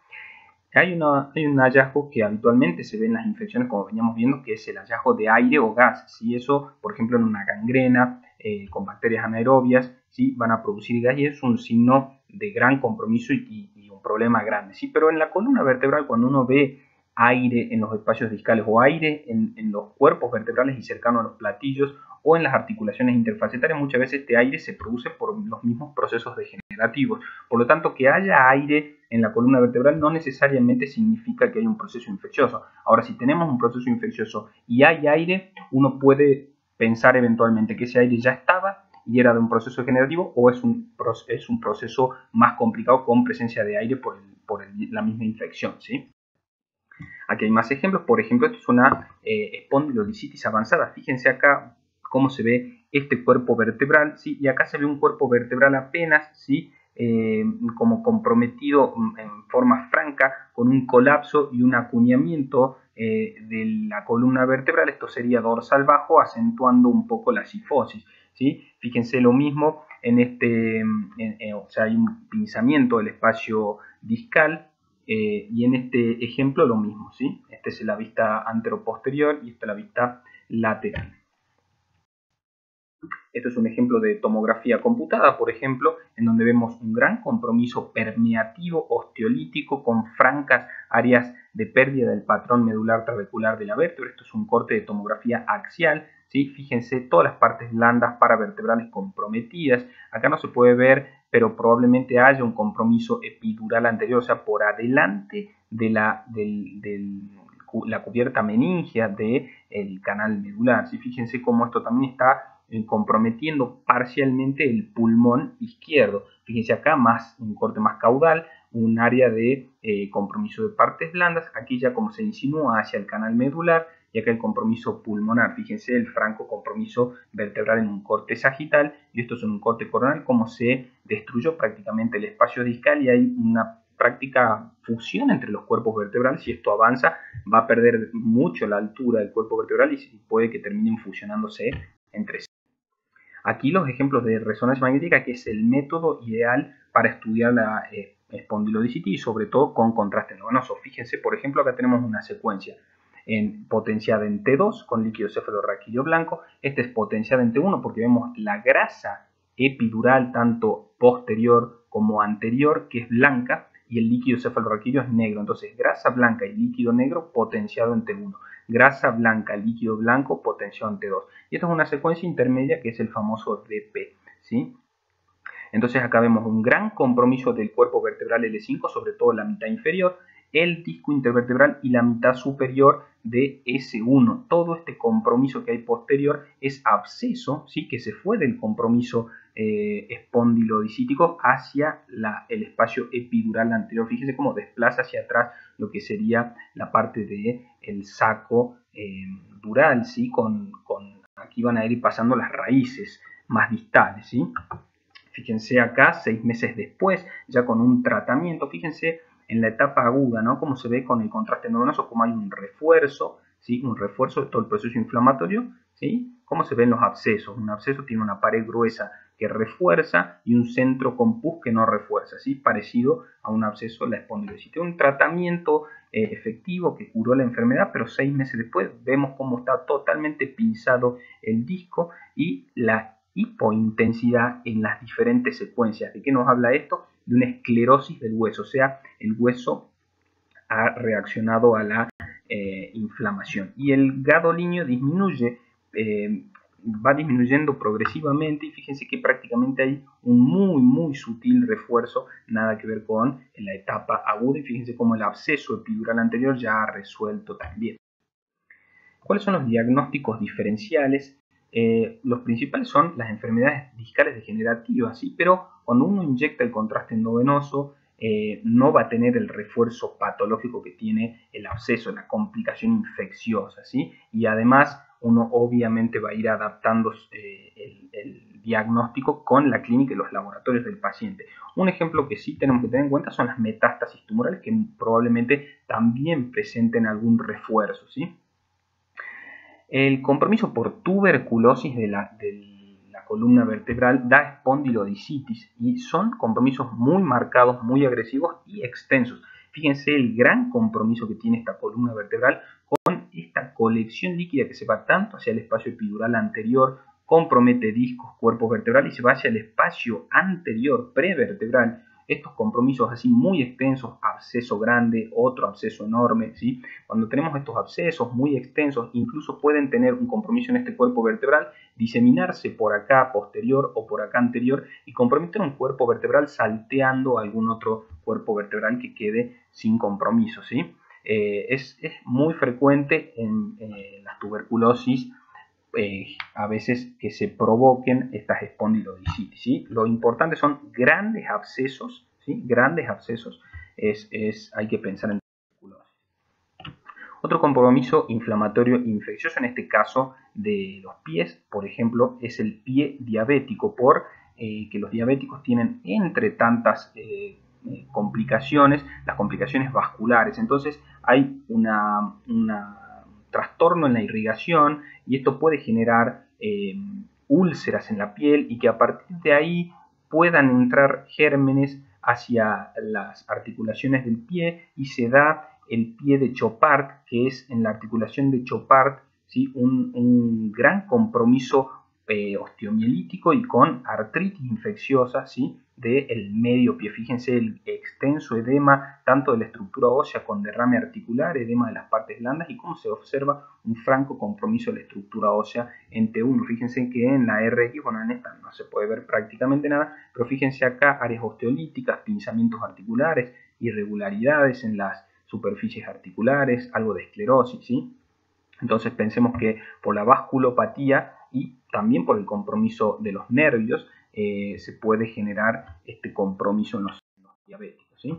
Hay un hallazgo que habitualmente se ve en las infecciones, como veníamos viendo, que es el hallazgo de aire o gas. ¿Sí? Eso, por ejemplo, en una gangrena con bacterias anaerobias, ¿sí? Van a producir gas, y es un signo de gran compromiso y un problema grande. ¿Sí? Pero en la columna vertebral, cuando uno ve aire en los espacios discales o aire en los cuerpos vertebrales y cercano a los platillos o en las articulaciones interfacetarias, muchas veces este aire se produce por los mismos procesos degenerativos. Por lo tanto, que haya aire en la columna vertebral no necesariamente significa que hay un proceso infeccioso. Ahora, si tenemos un proceso infeccioso y hay aire, uno puede pensar eventualmente que ese aire ya estaba y era de un proceso degenerativo, o es un proceso más complicado con presencia de aire por la misma infección, ¿sí? Aquí hay más ejemplos. Por ejemplo, esto es una espondilolisitis avanzada. Fíjense acá cómo se ve este cuerpo vertebral, ¿sí? Y acá se ve un cuerpo vertebral apenas, ¿sí? Como comprometido en forma franca, con un colapso y un acuñamiento de la columna vertebral. Esto sería dorsal bajo, acentuando un poco la cifosis, ¿sí? Fíjense lo mismo en o sea, hay un pinzamiento del espacio discal. Y en este ejemplo lo mismo, ¿sí? Esta es la vista anteroposterior y esta es la vista lateral. Esto es un ejemplo de tomografía computada, por ejemplo, en donde vemos un gran compromiso permeativo osteolítico con francas áreas de pérdida del patrón medular trabecular de la vértebra. Esto es un corte de tomografía axial, ¿sí? Fíjense todas las partes blandas paravertebrales comprometidas. Acá no se puede ver, pero probablemente haya un compromiso epidural anterior, o sea, por adelante de la cubierta meningea del canal medular, ¿sí? Fíjense cómo esto también está comprometiendo parcialmente el pulmón izquierdo. Fíjense acá un corte más caudal, un área de compromiso de partes blandas, aquí ya como se insinúa hacia el canal medular, y acá el compromiso pulmonar. Fíjense el franco compromiso vertebral en un corte sagital, y esto es en un corte coronal, como se destruyó prácticamente el espacio discal y hay una práctica fusión entre los cuerpos vertebrales. Si esto avanza, va a perder mucho la altura del cuerpo vertebral y puede que terminen fusionándose entre sí. Aquí los ejemplos de resonancia magnética, que es el método ideal para estudiar la espondilodicitis y sobre todo con contraste endovenoso. Fíjense, por ejemplo, acá tenemos una secuencia potenciada en T2 con líquido cefalorraquídeo blanco. Este es potenciada en T1 porque vemos la grasa epidural tanto posterior como anterior, que es blanca, y el líquido cefalorraquídeo es negro. Entonces, grasa blanca y líquido negro potenciado en T1. Grasa blanca, líquido blanco potenciado en T2. Y esta es una secuencia intermedia que es el famoso DP, ¿sí? Entonces acá vemos un gran compromiso del cuerpo vertebral L5, sobre todo la mitad inferior, el disco intervertebral y la mitad superior de S1. Todo este compromiso que hay posterior es absceso, ¿sí? Que se fue del compromiso espondilodicítico hacia el espacio epidural anterior. Fíjense cómo desplaza hacia atrás lo que sería la parte del saco dural, ¿sí? Aquí van a ir pasando las raíces más distales, ¿sí? Fíjense acá, 6 meses después, ya con un tratamiento, fíjense en la etapa aguda, ¿no? Como se ve con el contraste endovenoso, como hay un refuerzo, ¿sí? Un refuerzo de todo el proceso inflamatorio, ¿sí? Como se ven los abscesos. Un absceso tiene una pared gruesa que refuerza y un centro con pus que no refuerza, ¿sí? Parecido a un absceso de la espondilodicitis. Un tratamiento efectivo que curó la enfermedad, pero 6 meses después vemos cómo está totalmente pinzado el disco y la hipointensidad en las diferentes secuencias. ¿De qué nos habla esto? De una esclerosis del hueso, o sea, el hueso ha reaccionado a la inflamación. Y el gadolinio disminuye, va disminuyendo progresivamente y fíjense que prácticamente hay un muy sutil refuerzo, nada que ver con la etapa aguda y fíjense cómo el absceso epidural anterior ya ha resuelto también. ¿Cuáles son los diagnósticos diferenciales? Los principales son las enfermedades discales degenerativas, ¿sí? Pero cuando uno inyecta el contraste endovenoso no va a tener el refuerzo patológico que tiene el absceso, la complicación infecciosa, ¿sí? Y además uno obviamente va a ir adaptando el diagnóstico con la clínica y los laboratorios del paciente. Un ejemplo que sí tenemos que tener en cuenta son las metástasis tumorales que probablemente también presenten algún refuerzo, ¿sí? El compromiso por tuberculosis de la columna vertebral da espondilodicitis y son compromisos muy marcados, muy agresivos y extensos. Fíjense el gran compromiso que tiene esta columna vertebral con esta colección líquida que se va tanto hacia el espacio epidural anterior, compromete discos, cuerpos vertebrales y se va hacia el espacio anterior, prevertebral. Estos compromisos así muy extensos, absceso grande, otro absceso enorme, ¿sí? Cuando tenemos estos abscesos muy extensos, incluso pueden tener un compromiso en este cuerpo vertebral, diseminarse por acá posterior o por acá anterior y comprometer un cuerpo vertebral salteando a algún otro cuerpo vertebral que quede sin compromiso, ¿sí? Es muy frecuente en las tuberculosis a veces que se provoquen estas espondilodicitis, ¿sí? Lo importante son grandes abscesos, ¿sí? Grandes abscesos, hay que pensar en tuberculosis. Otro compromiso inflamatorio infeccioso, en este caso de los pies, por ejemplo, es el pie diabético, que los diabéticos tienen entre tantas complicaciones, las complicaciones vasculares. Entonces hay una trastorno en la irrigación y esto puede generar úlceras en la piel y que a partir de ahí puedan entrar gérmenes hacia las articulaciones del pie y se da el pie de Chopard, que es en la articulación de Chopard, ¿sí? un gran compromiso osteomielítico y con artritis infecciosa, ¿sí? del medio pie. Fíjense el extenso edema tanto de la estructura ósea con derrame articular, edema de las partes blandas y cómo se observa un franco compromiso de la estructura ósea en T1. Fíjense que en la RX, bueno, en esta no se puede ver prácticamente nada, pero fíjense acá áreas osteolíticas, pinzamientos articulares, irregularidades en las superficies articulares, algo de esclerosis, ¿sí? Entonces pensemos que por la vasculopatía y también por el compromiso de los nervios se puede generar este compromiso en los diabéticos, ¿sí?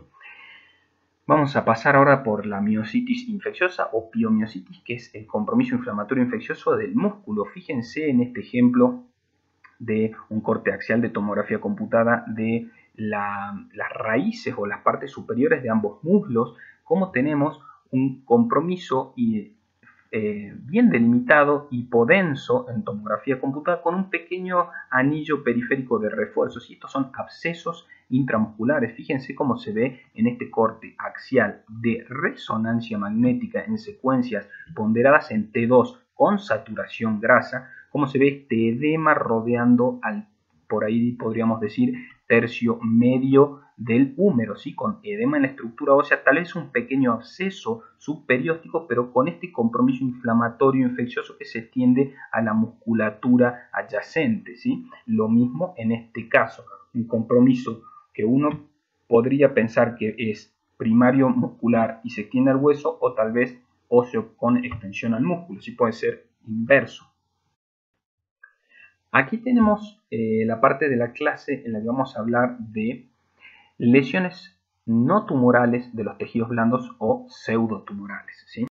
Vamos a pasar ahora por la miositis infecciosa o piomiositis, que es el compromiso inflamatorio infeccioso del músculo. Fíjense en este ejemplo de un corte axial de tomografía computada de las raíces o las partes superiores de ambos muslos, como tenemos un compromiso bien delimitado, hipodenso en tomografía computada, con un pequeño anillo periférico de refuerzos. Y estos son abscesos intramusculares. Fíjense cómo se ve en este corte axial de resonancia magnética en secuencias ponderadas en T2 con saturación grasa, cómo se ve este edema rodeando por ahí podríamos decir, tercio medio del húmero, ¿sí? Con edema en la estructura ósea, tal vez un pequeño absceso subperióstico, pero con este compromiso inflamatorio infeccioso que se extiende a la musculatura adyacente, ¿sí? Lo mismo en este caso, un compromiso que uno podría pensar que es primario muscular y se extiende al hueso, o tal vez óseo con extensión al músculo, ¿sí? Puede ser inverso. Aquí tenemos la parte de la clase en la que vamos a hablar de lesiones no tumorales de los tejidos blandos o pseudotumorales, ¿sí?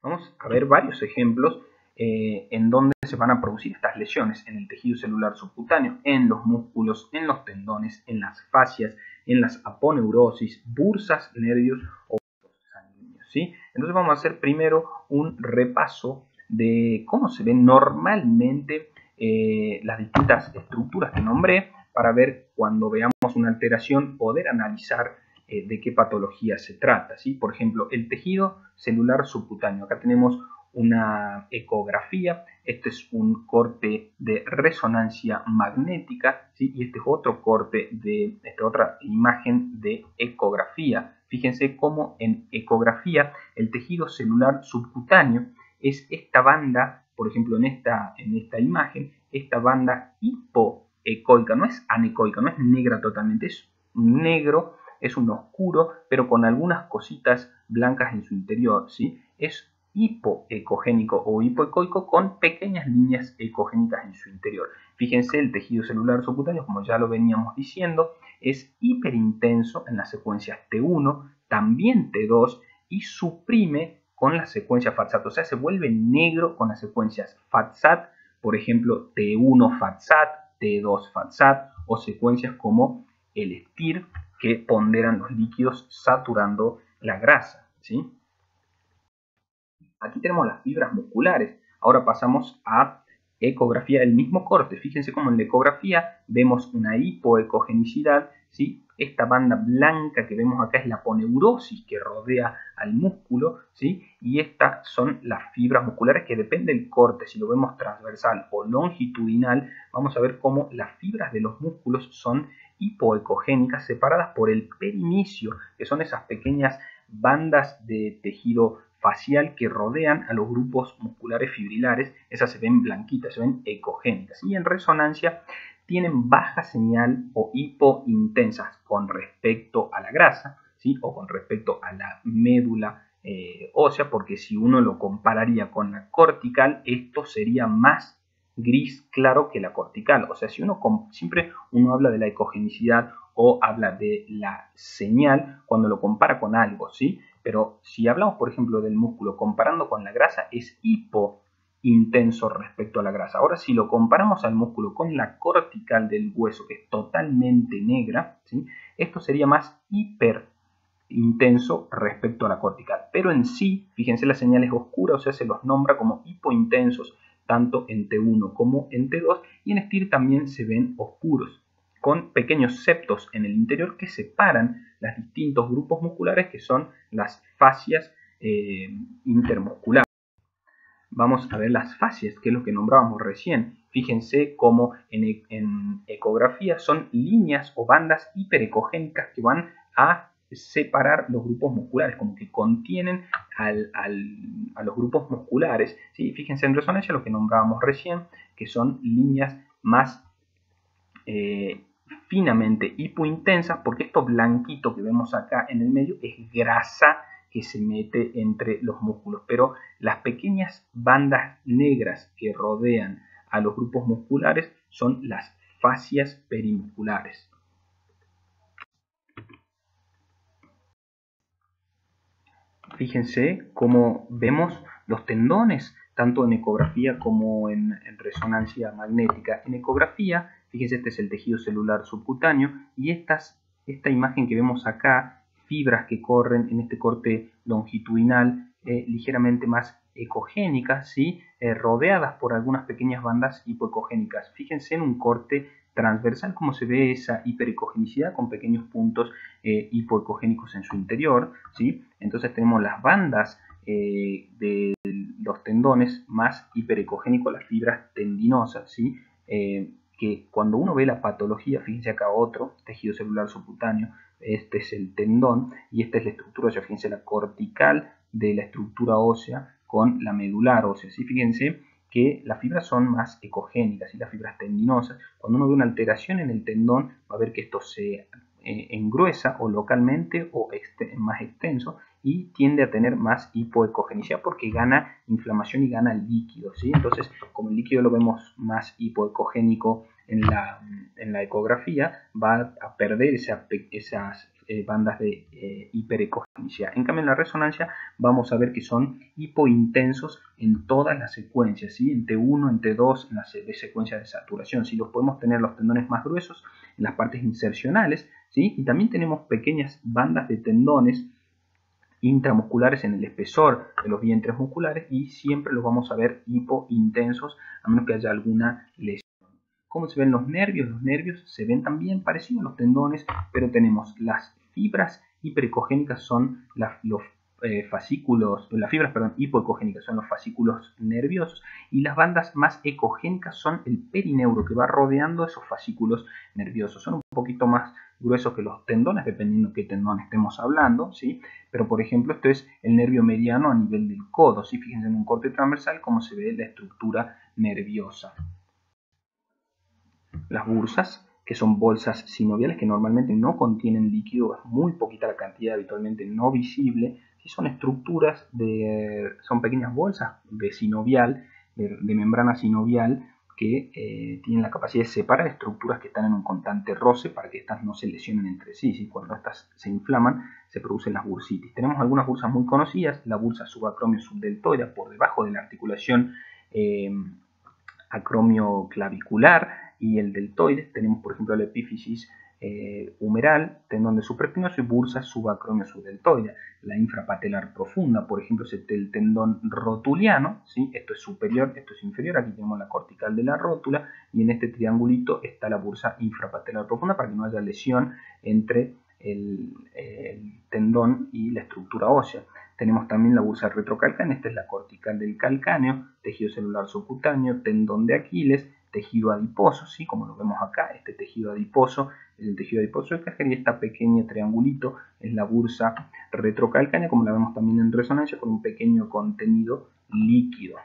Vamos a ver varios ejemplos en donde se van a producir estas lesiones en el tejido celular subcutáneo, en los músculos, en los tendones, en las fascias, en las aponeurosis, bursas, nervios o sanguíneos, ¿sí? Entonces vamos a hacer primero un repaso de cómo se ven normalmente las distintas estructuras que nombré, para ver cuando veamos una alteración poder analizar de qué patología se trata, ¿sí? Por ejemplo, el tejido celular subcutáneo. Acá tenemos una ecografía, este es un corte de resonancia magnética, ¿sí? Y este es otro corte de esta otra imagen de ecografía. Fíjense cómo en ecografía el tejido celular subcutáneo es esta banda, por ejemplo en esta imagen, esta banda hipoecoica, no es anecoica, no es negra totalmente, es negro, es un oscuro, pero con algunas cositas blancas en su interior, ¿sí? Es hipoecogénico o hipoecoico con pequeñas líneas ecogénicas en su interior. Fíjense, el tejido celular subcutáneo, como ya lo veníamos diciendo, es hiperintenso en las secuencias T1, también T2, y suprime con la secuencia FATSAT, o sea, se vuelve negro con las secuencias FATSAT, por ejemplo, T1 FATSAT, T2 FATSAT, o secuencias como el STIR, que ponderan los líquidos saturando la grasa, ¿sí? Aquí tenemos las fibras musculares. Ahora pasamos a ecografía, el mismo corte. Fíjense cómo en la ecografía vemos una hipoecogenicidad, ¿sí? Esta banda blanca que vemos acá es la aponeurosis que rodea al músculo, ¿sí? Y estas son las fibras musculares, que depende del corte, si lo vemos transversal o longitudinal, vamos a ver cómo las fibras de los músculos son hipoecogénicas, separadas por el perinecio, que son esas pequeñas bandas de tejido facial que rodean a los grupos musculares fibrilares. Esas se ven blanquitas, se ven ecogénicas, y en resonancia tienen baja señal o hipointensas con respecto a la grasa, ¿sí? O con respecto a la médula ósea, porque si uno lo compararía con la cortical, esto sería más gris claro que la cortical. O sea, si siempre uno habla de la ecogenicidad o habla de la señal cuando lo compara con algo, ¿sí? Pero si hablamos, por ejemplo, del músculo comparando con la grasa, es hipointenso respecto a la grasa. Ahora, si lo comparamos al músculo con la cortical del hueso, que es totalmente negra, ¿sí? Esto sería más hiperintenso respecto a la cortical. Pero en sí, fíjense, la señal es oscura, o sea, se los nombra como hipointensos, tanto en T1 como en T2, y en STIR también se ven oscuros, con pequeños septos en el interior que separan los distintos grupos musculares, que son las fascias intermusculares. Vamos a ver las fascias, que es lo que nombrábamos recién. Fíjense cómo en ecografía son líneas o bandas hiperecogénicas que van a separar los grupos musculares, como que contienen a los grupos musculares, ¿sí? Fíjense en resonancia lo que nombrábamos recién, que son líneas más finamente hipointensas, porque esto blanquito que vemos acá en el medio es grasa que se mete entre los músculos, pero las pequeñas bandas negras que rodean a los grupos musculares son las fascias perimusculares. Fíjense cómo vemos los tendones, tanto en ecografía como en resonancia magnética. En ecografía, fíjense, este es el tejido celular subcutáneo, y estas esta imagen que vemos acá, fibras que corren en este corte longitudinal ligeramente más ecogénicas, ¿sí? Rodeadas por algunas pequeñas bandas hipoecogénicas. Fíjense en un corte transversal cómo se ve esa hiperecogenicidad con pequeños puntos hipoecogénicos en su interior, ¿sí? Entonces tenemos las bandas de los tendones más hiperecogénicos, las fibras tendinosas, ¿sí? Que cuando uno ve la patología, fíjense acá otro tejido celular subcutáneo, este es el tendón y esta es la estructura ósea, fíjense la cortical de la estructura ósea con la medular ósea, ¿sí? Fíjense que las fibras son más ecogénicas y las fibras tendinosas. Cuando uno ve una alteración en el tendón, va a ver que esto se engruesa o localmente o más extenso y tiende a tener más hipoecogenicidad porque gana inflamación y gana líquido, ¿sí? Entonces, como el líquido lo vemos más hipoecogénico en la ecografía, va a perder esas bandas de hiperecogenicidad. En cambio, en la resonancia vamos a ver que son hipointensos en todas las secuencias, ¿sí? En T1, en T2, en las secuencias de saturación. ¿Sí? Los podemos tener los tendones más gruesos en las partes insercionales, ¿sí? Y también tenemos pequeñas bandas de tendones intramusculares en el espesor de los vientres musculares y siempre los vamos a ver hipointensos a menos que haya alguna lesión. ¿Cómo se ven los nervios? Los nervios se ven también parecidos a los tendones, pero tenemos las fibras hiperecogénicas son los fascículos, las fibras, perdón, hipoecogénicas son los fascículos nerviosos y las bandas más ecogénicas son el perineuro que va rodeando esos fascículos nerviosos. Son un poquito más gruesos que los tendones, dependiendo qué tendón estemos hablando, ¿sí? Pero por ejemplo, esto es el nervio mediano a nivel del codo, ¿sí? Fíjense en un corte transversal cómo se ve la estructura nerviosa. Las bursas, que son bolsas sinoviales que normalmente no contienen líquido, es muy poquita la cantidad, habitualmente no visible, y son estructuras, son pequeñas bolsas de sinovial, de membrana sinovial, que tienen la capacidad de separar estructuras que están en un constante roce para que estas no se lesionen entre sí. ¿Sí? Cuando estas se inflaman, se producen las bursitis. Tenemos algunas bursas muy conocidas, la bursa subacromio subdeltoidea por debajo de la articulación acromioclavicular y el deltoides. Tenemos, por ejemplo, la epífisis humeral, tendón de supraespinoso y bursa subacromio subdeltoidea. La infrapatelar profunda, por ejemplo, es el tendón rotuliano, ¿sí? Esto es superior, esto es inferior, aquí tenemos la cortical de la rótula y en este triangulito está la bursa infrapatelar profunda para que no haya lesión entre el tendón y la estructura ósea. Tenemos también la bursa retrocalcánea, esta es la cortical del calcáneo, tejido celular subcutáneo, tendón de Aquiles, tejido adiposo, ¿sí? Como lo vemos acá, este tejido adiposo es el tejido adiposo de Kjaer y esta pequeña triangulito es la bursa retrocalcánea, como la vemos también en resonancia, con un pequeño contenido líquido.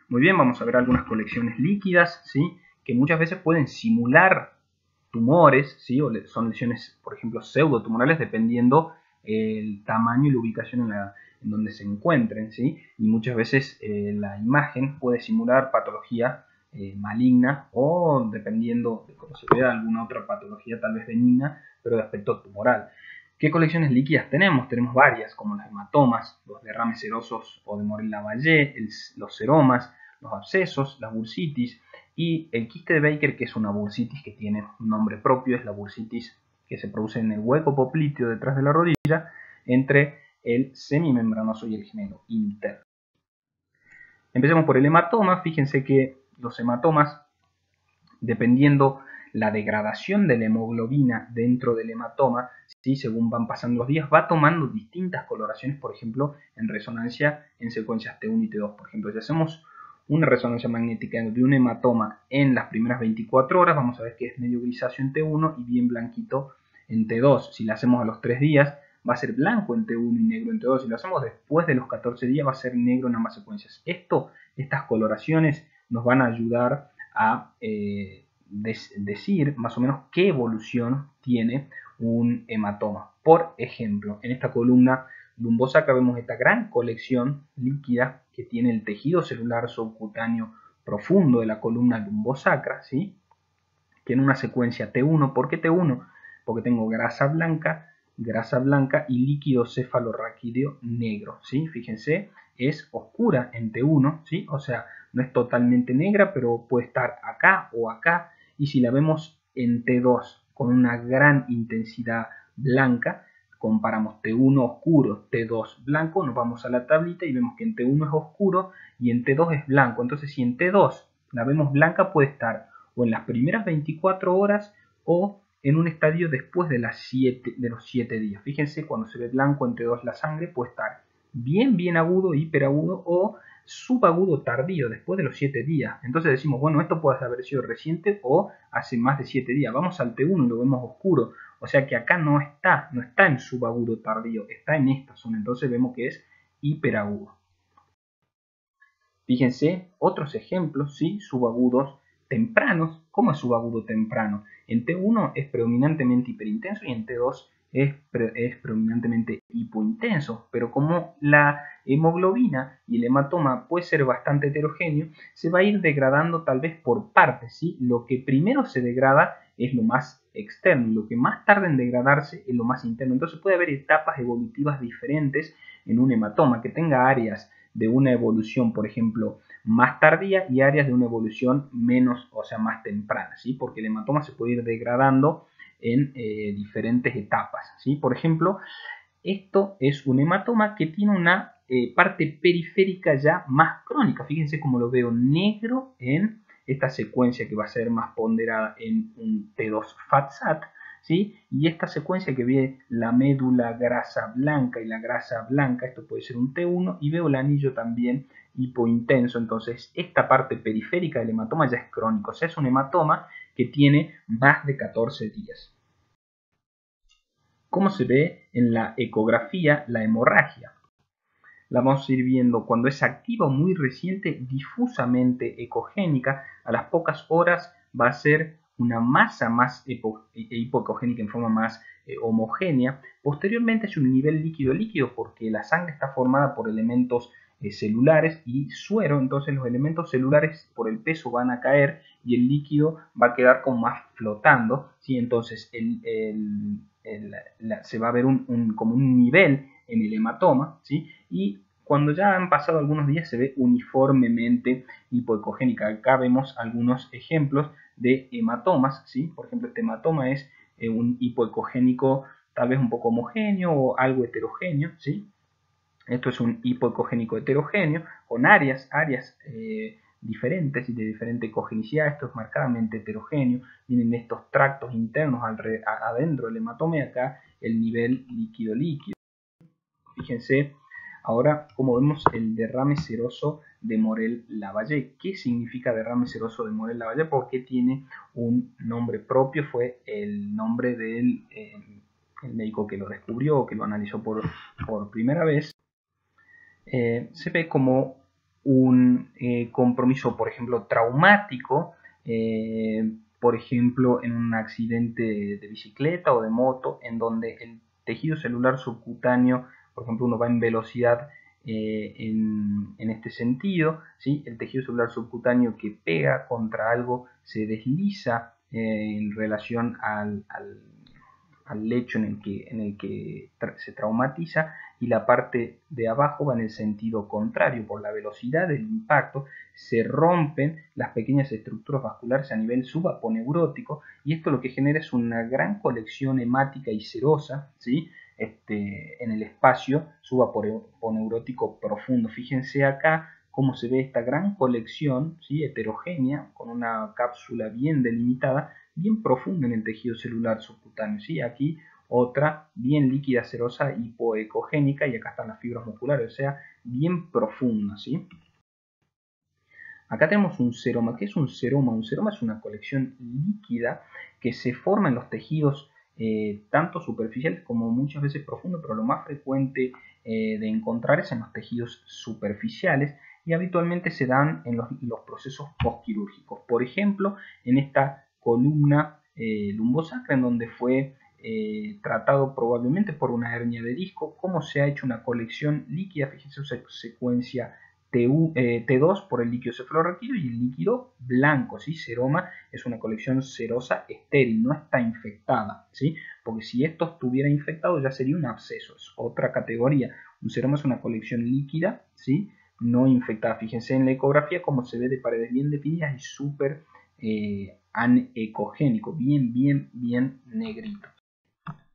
Muy bien, vamos a ver algunas colecciones líquidas, ¿sí? Que muchas veces pueden simular tumores, ¿sí? O son lesiones, por ejemplo, pseudotumorales, dependiendo el tamaño y la ubicación en donde se encuentren, ¿sí? Y muchas veces la imagen puede simular patología maligna o, dependiendo de cómo se vea, alguna otra patología tal vez benigna, pero de aspecto tumoral. ¿Qué colecciones líquidas tenemos? Tenemos varias, como los hematomas, los derrames serosos o de Morel-Lavallée, los seromas, los abscesos, las bursitis y el quiste de Baker, que es una bursitis que tiene un nombre propio, es la bursitis que se produce en el hueco popliteo detrás de la rodilla entre el semimembranoso y el gemelo interno. Empecemos por el hematoma. Fíjense que los hematomas, dependiendo la degradación de la hemoglobina dentro del hematoma, ¿sí? Según van pasando los días, va tomando distintas coloraciones, por ejemplo, en resonancia en secuencias T1 y T2. Por ejemplo, si hacemos una resonancia magnética de un hematoma en las primeras 24 horas, vamos a ver que es medio grisáceo en T1 y bien blanquito en T2. Si la hacemos a los 3 días, va a ser blanco en T1 y negro en T2. Si lo hacemos después de los 14 días, va a ser negro en ambas secuencias. Estas coloraciones nos van a ayudar a decir más o menos qué evolución tiene un hematoma. Por ejemplo, en esta columna lumbosacra vemos esta gran colección líquida que tiene el tejido celular subcutáneo profundo de la columna lumbosacra, ¿sí? Tiene una secuencia T1. ¿Por qué T1? Porque tengo grasa blanca y líquido cefalorraquídeo negro, ¿sí? Fíjense, es oscura en T1, ¿sí? O sea, no es totalmente negra, pero puede estar acá o acá. Y si la vemos en T2 con una gran intensidad blanca, comparamos T1 oscuro, T2 blanco, nos vamos a la tablita y vemos que en T1 es oscuro y en T2 es blanco. Entonces, si en T2 la vemos blanca, puede estar o en las primeras 24 horas o en un estadio después de los 7 días. Fíjense, cuando se ve blanco en T2 la sangre, puede estar bien agudo, hiperagudo o subagudo tardío, después de los 7 días. Entonces decimos, bueno, esto puede haber sido reciente o hace más de 7 días. Vamos al T1 y lo vemos oscuro. O sea que acá no está en subagudo tardío, está en esta zona. Entonces vemos que es hiperagudo. Fíjense, otros ejemplos, ¿sí? Subagudos tempranos. ¿Cómo es subagudo temprano? En T1 es predominantemente hiperintenso y en T2 es predominantemente hipointenso, pero como la hemoglobina y el hematoma puede ser bastante heterogéneo, se va a ir degradando tal vez por partes, ¿sí? Lo que primero se degrada es lo más externo y lo que más tarda en degradarse es lo más interno. Entonces puede haber etapas evolutivas diferentes en un hematoma que tenga áreas de una evolución, por ejemplo, más tardía y áreas de una evolución menos, o sea, más temprana, ¿sí? Porque el hematoma se puede ir degradando en diferentes etapas, ¿sí? Por ejemplo, esto es un hematoma que tiene una parte periférica ya más crónica. Fíjense cómo lo veo negro en esta secuencia que va a ser más ponderada en un T2 FATSAT, ¿sí? Y esta secuencia que ve la médula grasa blanca y la grasa blanca, esto puede ser un T1, y veo el anillo también hipointenso. Entonces esta parte periférica del hematoma ya es crónico, o sea, es un hematoma que tiene más de 14 días. ¿Cómo se ve en la ecografía la hemorragia? La vamos a ir viendo cuando es activa o muy reciente, difusamente ecogénica. A las pocas horas va a ser una masa más hipoecogénica en forma más homogénea. Posteriormente es un nivel líquido-líquido porque la sangre está formada por elementos celulares y suero. Entonces los elementos celulares por el peso van a caer y el líquido va a quedar como más flotando, ¿sí? Entonces se va a ver como un nivel en el hematoma, ¿sí? Y cuando ya han pasado algunos días se ve uniformemente hipoecogénica. Acá vemos algunos ejemplos de hematomas, ¿sí? Por ejemplo, este hematoma es un hipoecogénico tal vez un poco homogéneo o algo heterogéneo, ¿sí? Esto es un hipoecogénico heterogéneo con áreas diferentes y de diferente ecogenicidad. Esto es marcadamente heterogéneo. Miren estos tractos internos adentro del hematoma y acá el nivel líquido-líquido. Fíjense ahora cómo vemos el derrame seroso de Morel-Lavallée. ¿Qué significa derrame seroso de Morel-Lavallée? Porque tiene un nombre propio, fue el nombre del el médico que lo descubrió, que lo analizó por primera vez. Se ve como un compromiso, por ejemplo, traumático, por ejemplo, en un accidente de bicicleta o de moto, en donde el tejido celular subcutáneo, por ejemplo, uno va en velocidad en este sentido, ¿sí? El tejido celular subcutáneo que pega contra algo se desliza en relación al lecho en el que se traumatiza, y la parte de abajo va en el sentido contrario. Por la velocidad del impacto se rompen las pequeñas estructuras vasculares a nivel subaponeurótico y esto lo que genera es una gran colección hemática y serosa, ¿sí? En el espacio subaponeurótico profundo. Fíjense acá cómo se ve esta gran colección, ¿sí? Heterogénea, con una cápsula bien delimitada, bien profunda en el tejido celular subcutáneo, ¿sí? Aquí otra bien líquida, serosa, hipoecogénica, y acá están las fibras musculares, o sea, bien profunda, ¿sí? Acá tenemos un seroma. ¿Qué es un seroma? Un seroma es una colección líquida que se forma en los tejidos tanto superficiales como muchas veces profundos, pero lo más frecuente de encontrar es en los tejidos superficiales y habitualmente se dan en los procesos postquirúrgicos. Por ejemplo, en esta columna lumbosacra, en donde fue tratado probablemente por una hernia de disco, cómo se ha hecho una colección líquida. Fíjense su secuencia T2 por el líquido cefalorraquídeo y el líquido blanco, ¿sí? Seroma es una colección serosa estéril, no está infectada, ¿sí? Porque si esto estuviera infectado ya sería un absceso, es otra categoría. Un seroma es una colección líquida, ¿sí? No infectada. Fíjense en la ecografía cómo se ve de paredes bien definidas y súper anecogénico, bien negrito.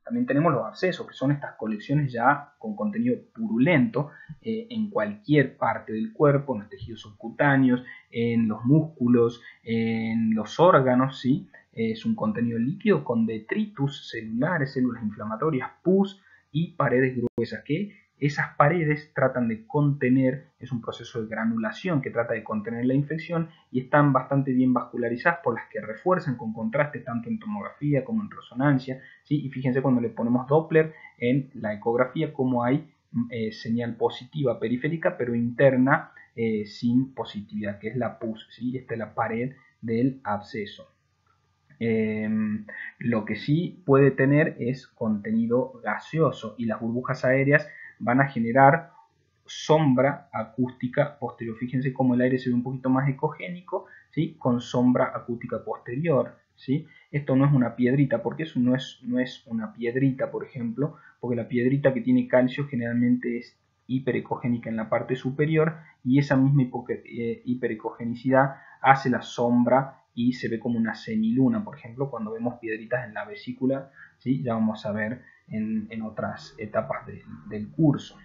También tenemos los abscesos, que son estas colecciones ya con contenido purulento en cualquier parte del cuerpo, en los tejidos subcutáneos, en los músculos, en los órganos, ¿sí? Es un contenido líquido con detritus celulares, células inflamatorias, pus y paredes gruesas que esas paredes tratan de contener, es un proceso de granulación que trata de contener la infección y están bastante bien vascularizadas por las que refuerzan con contraste tanto en tomografía como en resonancia, ¿sí? Y fíjense cuando le ponemos Doppler en la ecografía como hay señal positiva periférica pero interna sin positividad, que es la pus, ¿sí? Esta es la pared del absceso. Lo que sí puede tener es contenido gaseoso y las burbujas aéreas van a generar sombra acústica posterior. Fíjense cómo el aire se ve un poquito más ecogénico, ¿sí? Con sombra acústica posterior, ¿sí? Esto no es una piedrita, porque eso no es una piedrita, por ejemplo, porque la piedrita que tiene calcio generalmente es hiperecogénica en la parte superior y esa misma hiperecogenicidad hace la sombra y se ve como una semiluna, por ejemplo, cuando vemos piedritas en la vesícula, ¿sí? Ya vamos a ver en otras etapas del curso.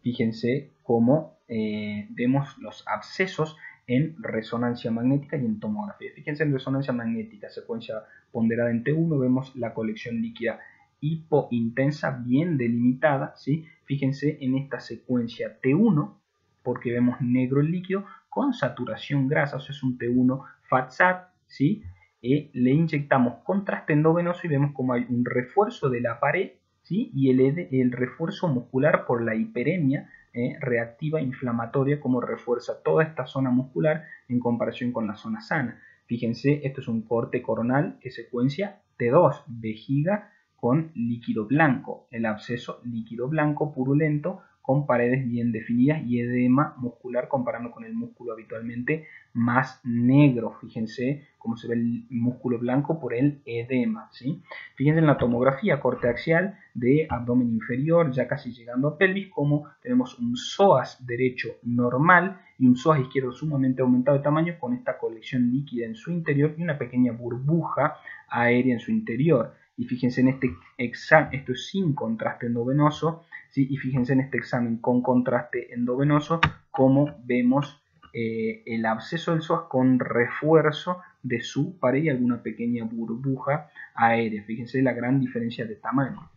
Fíjense cómo vemos los abscesos en resonancia magnética y en tomografía. Fíjense en resonancia magnética, secuencia ponderada en T1, vemos la colección líquida hipointensa bien delimitada, ¿sí? Fíjense en esta secuencia T1, porque vemos negro el líquido con saturación grasa, o sea, es un T1 FAT-SAT, ¿sí? Le inyectamos contraste endovenoso y vemos como hay un refuerzo de la pared, ¿sí? Y el refuerzo muscular por la hiperemia reactiva inflamatoria, como refuerza toda esta zona muscular en comparación con la zona sana. Fíjense, esto es un corte coronal que secuencia T2, vejiga con líquido blanco, el absceso líquido blanco purulento con paredes bien definidas y edema muscular comparando con el músculo habitualmente más negro. Fíjense cómo se ve el músculo blanco por el edema, ¿sí? Fíjense en la tomografía corte axial de abdomen inferior, ya casi llegando a pelvis, como tenemos un psoas derecho normal y un psoas izquierdo sumamente aumentado de tamaño con esta colección líquida en su interior y una pequeña burbuja aérea en su interior. Y fíjense en este examen, esto es sin contraste endovenoso, ¿sí? Y fíjense en este examen con contraste endovenoso, como vemos el absceso del psoas con refuerzo de su pared y alguna pequeña burbuja aérea. Fíjense la gran diferencia de tamaño.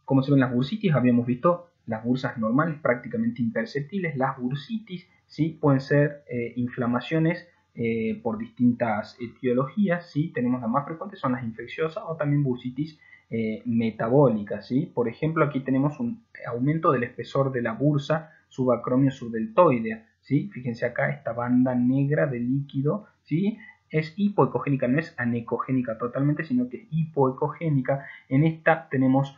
Como se ven las bursitis, habíamos visto las bursas normales prácticamente imperceptibles. Las bursitis, ¿sí? Pueden ser inflamaciones por distintas etiologías, ¿sí? Tenemos las más frecuentes, son las infecciosas o también bursitis metabólicas, ¿sí? Por ejemplo, aquí tenemos un aumento del espesor de la bursa subacromio subdeltoidea, ¿sí? Fíjense acá esta banda negra de líquido, ¿sí? Es hipoecogénica, no es anecogénica totalmente, sino que es hipoecogénica. En esta tenemos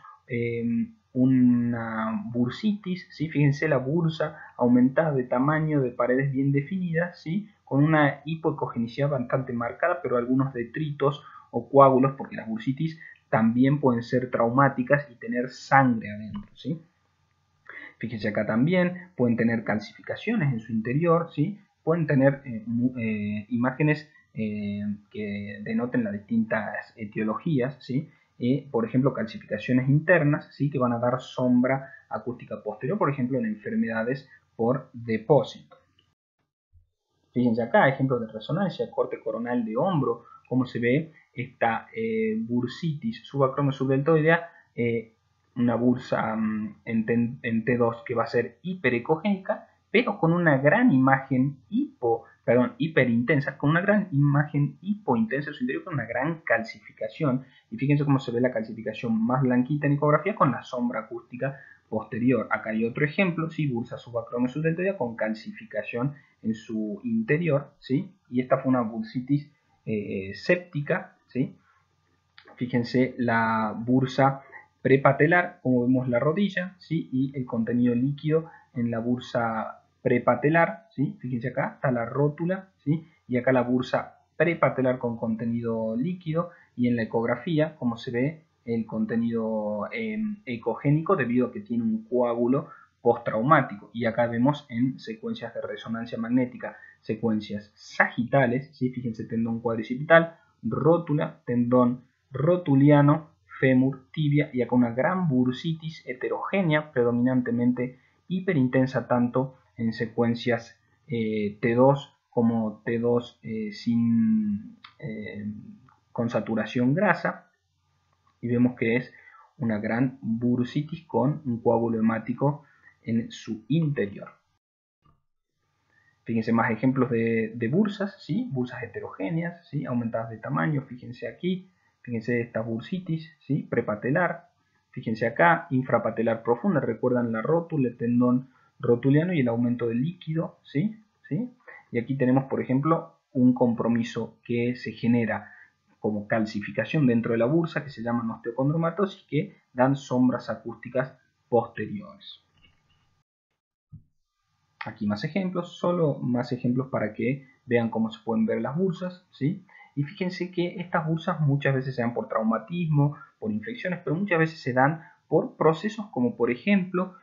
una bursitis, ¿sí? Fíjense la bursa aumentada de tamaño, de paredes bien definidas, ¿sí? Con una hipoecogenicidad bastante marcada, pero algunos detritos o coágulos, porque las bursitis también pueden ser traumáticas y tener sangre adentro, ¿sí? Fíjense acá también, pueden tener calcificaciones en su interior, ¿sí? Pueden tener imágenes que denoten las distintas etiologías, ¿sí? Por ejemplo, calcificaciones internas, ¿sí? Que van a dar sombra acústica posterior, por ejemplo, en enfermedades por depósito. Fíjense acá, ejemplos de resonancia, corte coronal de hombro, cómo se ve esta bursitis subacromio subdeltoidea, una bursa en T2 que va a ser hiperecogénica, pero con una gran imagen hiperintensa, con una gran imagen hipointensa en su interior, con una gran calcificación. Y fíjense cómo se ve la calcificación más blanquita en ecografía con la sombra acústica posterior. Acá hay otro ejemplo, ¿sí? Bursa subacromio subdeltoidea con calcificación en su interior, ¿sí? Y esta fue una bursitis séptica, ¿sí? Fíjense la bursa prepatelar, como vemos la rodilla, ¿sí? Y el contenido líquido en la bursa prepatelar, ¿sí? Fíjense acá está la rótula, ¿sí? Y acá la bursa prepatelar con contenido líquido y en la ecografía, como se ve, el contenido ecogénico debido a que tiene un coágulo postraumático. Y acá vemos en secuencias de resonancia magnética, secuencias sagitales, ¿sí? Fíjense, tendón cuadricipital, rótula, tendón rotuliano, fémur, tibia, y acá una gran bursitis heterogénea, predominantemente hiperintensa, tanto en secuencias T2 como T2 con saturación grasa, y vemos que es una gran bursitis con un coágulo hemático en su interior. Fíjense más ejemplos de bursas, ¿sí? Bursas heterogéneas, ¿sí? Aumentadas de tamaño. Fíjense aquí, fíjense esta bursitis, ¿sí? Prepatelar. Fíjense acá, infrapatelar profunda. Recuerdan la rótula, el tendón rotuliano y el aumento del líquido, ¿sí? ¿Sí? Y aquí tenemos, por ejemplo, un compromiso que se genera como calcificación dentro de la bursa, que se llama osteocondromatosis, que dan sombras acústicas posteriores. Aquí más ejemplos, solo más ejemplos para que vean cómo se pueden ver las bursas, ¿sí? Y fíjense que estas bursas muchas veces se dan por traumatismo, por infecciones, pero muchas veces se dan por procesos como, por ejemplo,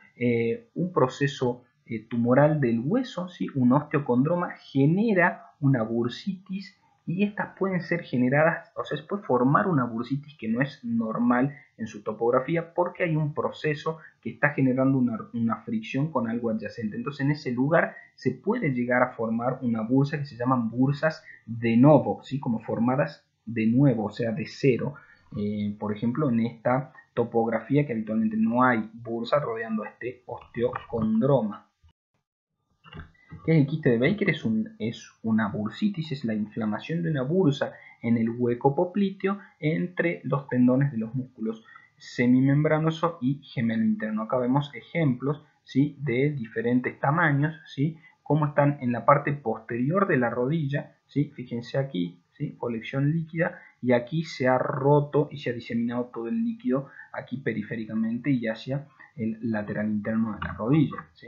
un proceso tumoral del hueso, ¿sí? Un osteocondroma genera una bursitis, y estas pueden ser generadas, o sea, se puede formar una bursitis que no es normal en su topografía porque hay un proceso que está generando una fricción con algo adyacente. Entonces en ese lugar se puede llegar a formar una bursa que se llaman bursas de novo, ¿sí? Como formadas de nuevo, o sea, de cero. Por ejemplo, en esta topografía que habitualmente no hay bursa rodeando a este osteocondroma. ¿Qué es el quiste de Baker? Es una bursitis, es la inflamación de una bursa en el hueco popliteo entre los tendones de los músculos semimembranoso y gemelo interno. Acá vemos ejemplos, ¿sí? De diferentes tamaños, ¿sí? Cómo están en la parte posterior de la rodilla, ¿sí? Fíjense aquí, ¿sí? Colección líquida, y aquí se ha roto y se ha diseminado todo el líquido aquí periféricamente y hacia el lateral interno de la rodilla, ¿sí?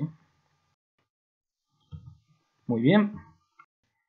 Muy bien,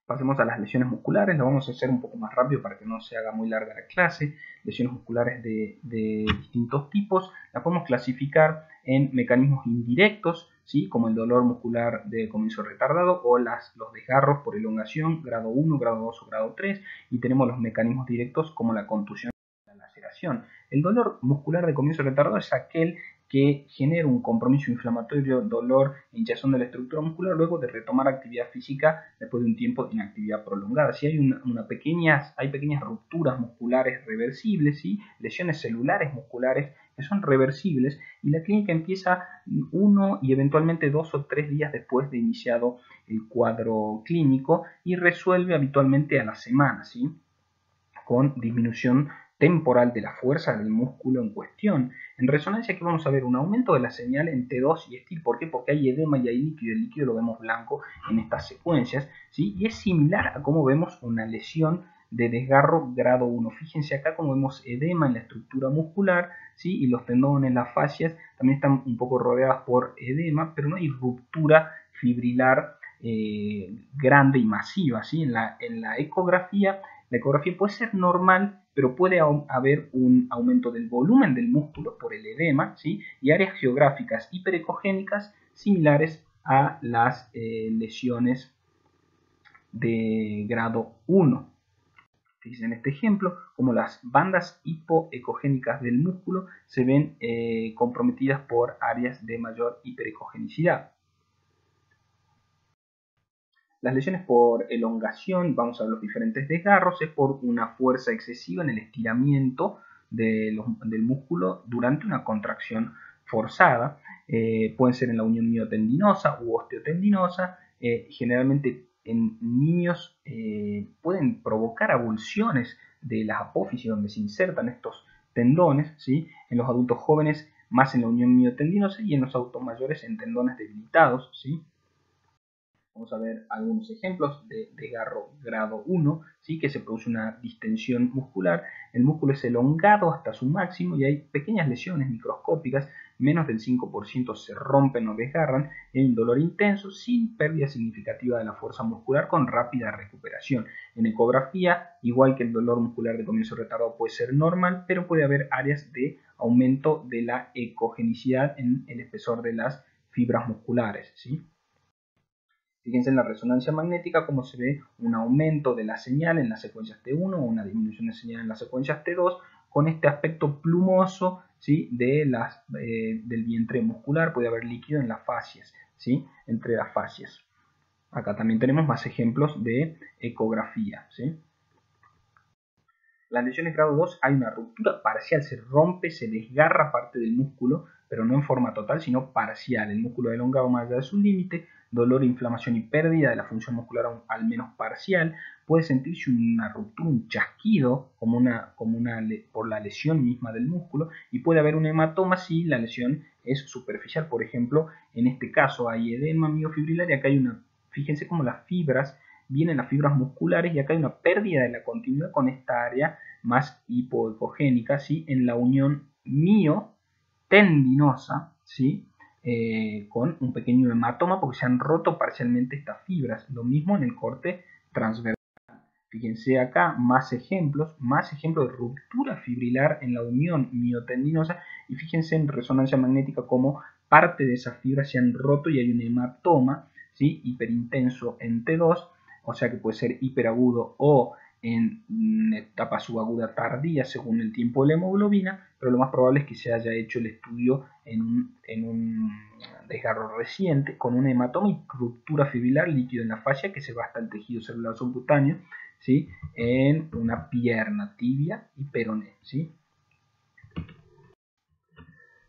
pasemos a las lesiones musculares. Lo vamos a hacer un poco más rápido para que no se haga muy larga la clase. Lesiones musculares de distintos tipos. Las podemos clasificar en mecanismos indirectos, ¿sí? Como el dolor muscular de comienzo retardado o los desgarros por elongación, grado 1, grado 2 o grado 3. Y tenemos los mecanismos directos como la contusión y la laceración. El dolor muscular de comienzo retardado es aquel que genera un compromiso inflamatorio, dolor e hinchazón de la estructura muscular luego de retomar actividad física después de un tiempo de inactividad prolongada. Si hay hay pequeñas rupturas musculares reversibles, ¿sí? Lesiones celulares musculares que son reversibles, y la clínica empieza 1 y eventualmente 2 o 3 días después de iniciado el cuadro clínico y resuelve habitualmente a la semana, ¿sí? Con disminución temporal de la fuerza del músculo en cuestión. En resonancia aquí vamos a ver un aumento de la señal en T2 y STIR. ¿Por qué? Porque hay edema y hay líquido. El líquido lo vemos blanco en estas secuencias, ¿sí? Y es similar a cómo vemos una lesión de desgarro grado 1. Fíjense acá como vemos edema en la estructura muscular, ¿sí? Y los tendones, las fascias también están un poco rodeadas por edema, pero no hay ruptura fibrilar grande y masiva, ¿sí? En la ecografía, la ecografía puede ser normal, pero puede haber un aumento del volumen del músculo por el edema, ¿sí? Y áreas geográficas hiperecogénicas similares a las lesiones de grado 1. Fíjense en este ejemplo como las bandas hipoecogénicas del músculo se ven comprometidas por áreas de mayor hiperecogenicidad. Las lesiones por elongación, vamos a ver los diferentes desgarros, es por una fuerza excesiva en el estiramiento del músculo durante una contracción forzada. Pueden ser en la unión miotendinosa u osteotendinosa. Generalmente en niños pueden provocar avulsiones de las apófisis donde se insertan estos tendones, ¿sí? En los adultos jóvenes más en la unión miotendinosa y en los adultos mayores en tendones debilitados, ¿sí? Vamos a ver algunos ejemplos de desgarro grado 1, ¿sí? Que se produce una distensión muscular, el músculo es elongado hasta su máximo y hay pequeñas lesiones microscópicas, menos del 5% se rompen o desgarran, y hay un dolor intenso sin pérdida significativa de la fuerza muscular con rápida recuperación. En ecografía, igual que el dolor muscular de comienzo retardado puede ser normal, pero puede haber áreas de aumento de la ecogenicidad en el espesor de las fibras musculares, ¿sí? Fíjense en la resonancia magnética cómo se ve un aumento de la señal en las secuencias T1 o una disminución de señal en las secuencias T2 con este aspecto plumoso, ¿sí? Del vientre muscular. Puede haber líquido en las fascias, ¿sí? Entre las fascias. Acá también tenemos más ejemplos de ecografía, ¿sí? Las lesiones grado 2 hay una ruptura parcial, se rompe, se desgarra parte del músculo, pero no en forma total, sino parcial. El músculo elongado más allá de su límite, dolor, inflamación y pérdida de la función muscular al menos parcial. Puede sentirse una ruptura, un chasquido, por la lesión misma del músculo, y puede haber un hematoma si la lesión es superficial. Por ejemplo, en este caso hay edema miofibrilar y acá hay fíjense cómo las fibras vienen las fibras musculares y acá hay una pérdida de la continuidad con esta área más hipoecogénica, ¿sí? En la unión miotendinosa, ¿sí? Con un pequeño hematoma porque se han roto parcialmente estas fibras. Lo mismo en el corte transversal. Fíjense acá más ejemplos de ruptura fibrilar en la unión miotendinosa y fíjense en resonancia magnética como parte de esas fibras se han roto y hay un hematoma, ¿sí? Hiperintenso en T2, o sea que puede ser hiperagudo o en etapa subaguda tardía según el tiempo de la hemoglobina, pero lo más probable es que se haya hecho el estudio en un desgarro reciente con un hematoma y ruptura fibrilar líquido en la fascia que se va hasta el tejido celular subcutáneo, ¿sí? En una pierna, tibia y peroné, ¿sí?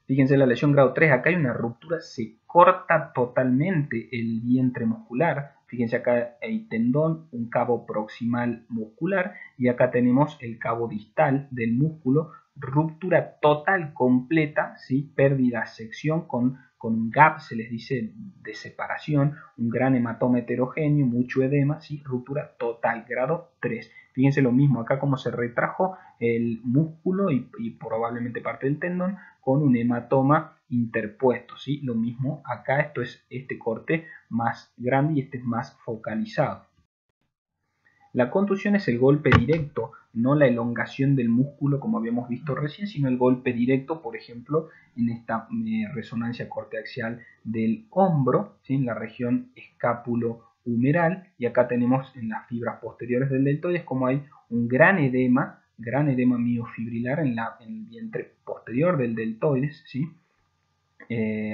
Fíjense la lesión grado 3, acá hay una ruptura, se corta totalmente el vientre muscular. Fíjense acá hay tendón, un cabo proximal muscular y acá tenemos el cabo distal del músculo, ruptura total completa, ¿sí? Pérdida, sección con un gap, se les dice, de separación, un gran hematoma heterogéneo, mucho edema, ¿sí? Ruptura total, grado 3. Fíjense lo mismo acá como se retrajo el músculo y probablemente parte del tendón con un hematoma interpuesto, ¿sí? Lo mismo acá, esto es este corte más grande y este es más focalizado. La contusión es el golpe directo, no la elongación del músculo como habíamos visto recién, sino el golpe directo, por ejemplo, en esta resonancia corteaxial del hombro, ¿sí? En la región escápulo-humeral, y acá tenemos en las fibras posteriores del deltoides como hay un gran edema miofibrilar en el vientre posterior del deltoides, ¿sí?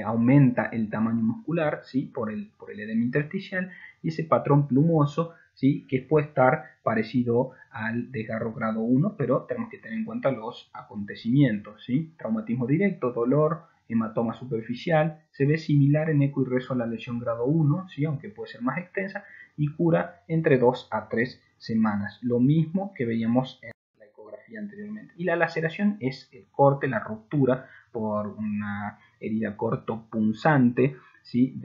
Aumenta el tamaño muscular, ¿sí? por el edema intersticial y ese patrón plumoso, ¿sí? Que puede estar parecido al desgarro grado 1, pero tenemos que tener en cuenta los acontecimientos, ¿sí? Traumatismo directo, dolor, hematoma superficial, se ve similar en eco y reso a la lesión grado 1, ¿sí? Aunque puede ser más extensa, y cura entre 2 a 3 semanas, lo mismo que veíamos en la ecografía anteriormente. Y la laceración es el corte, la ruptura por una herida cortopunzante, ¿sí?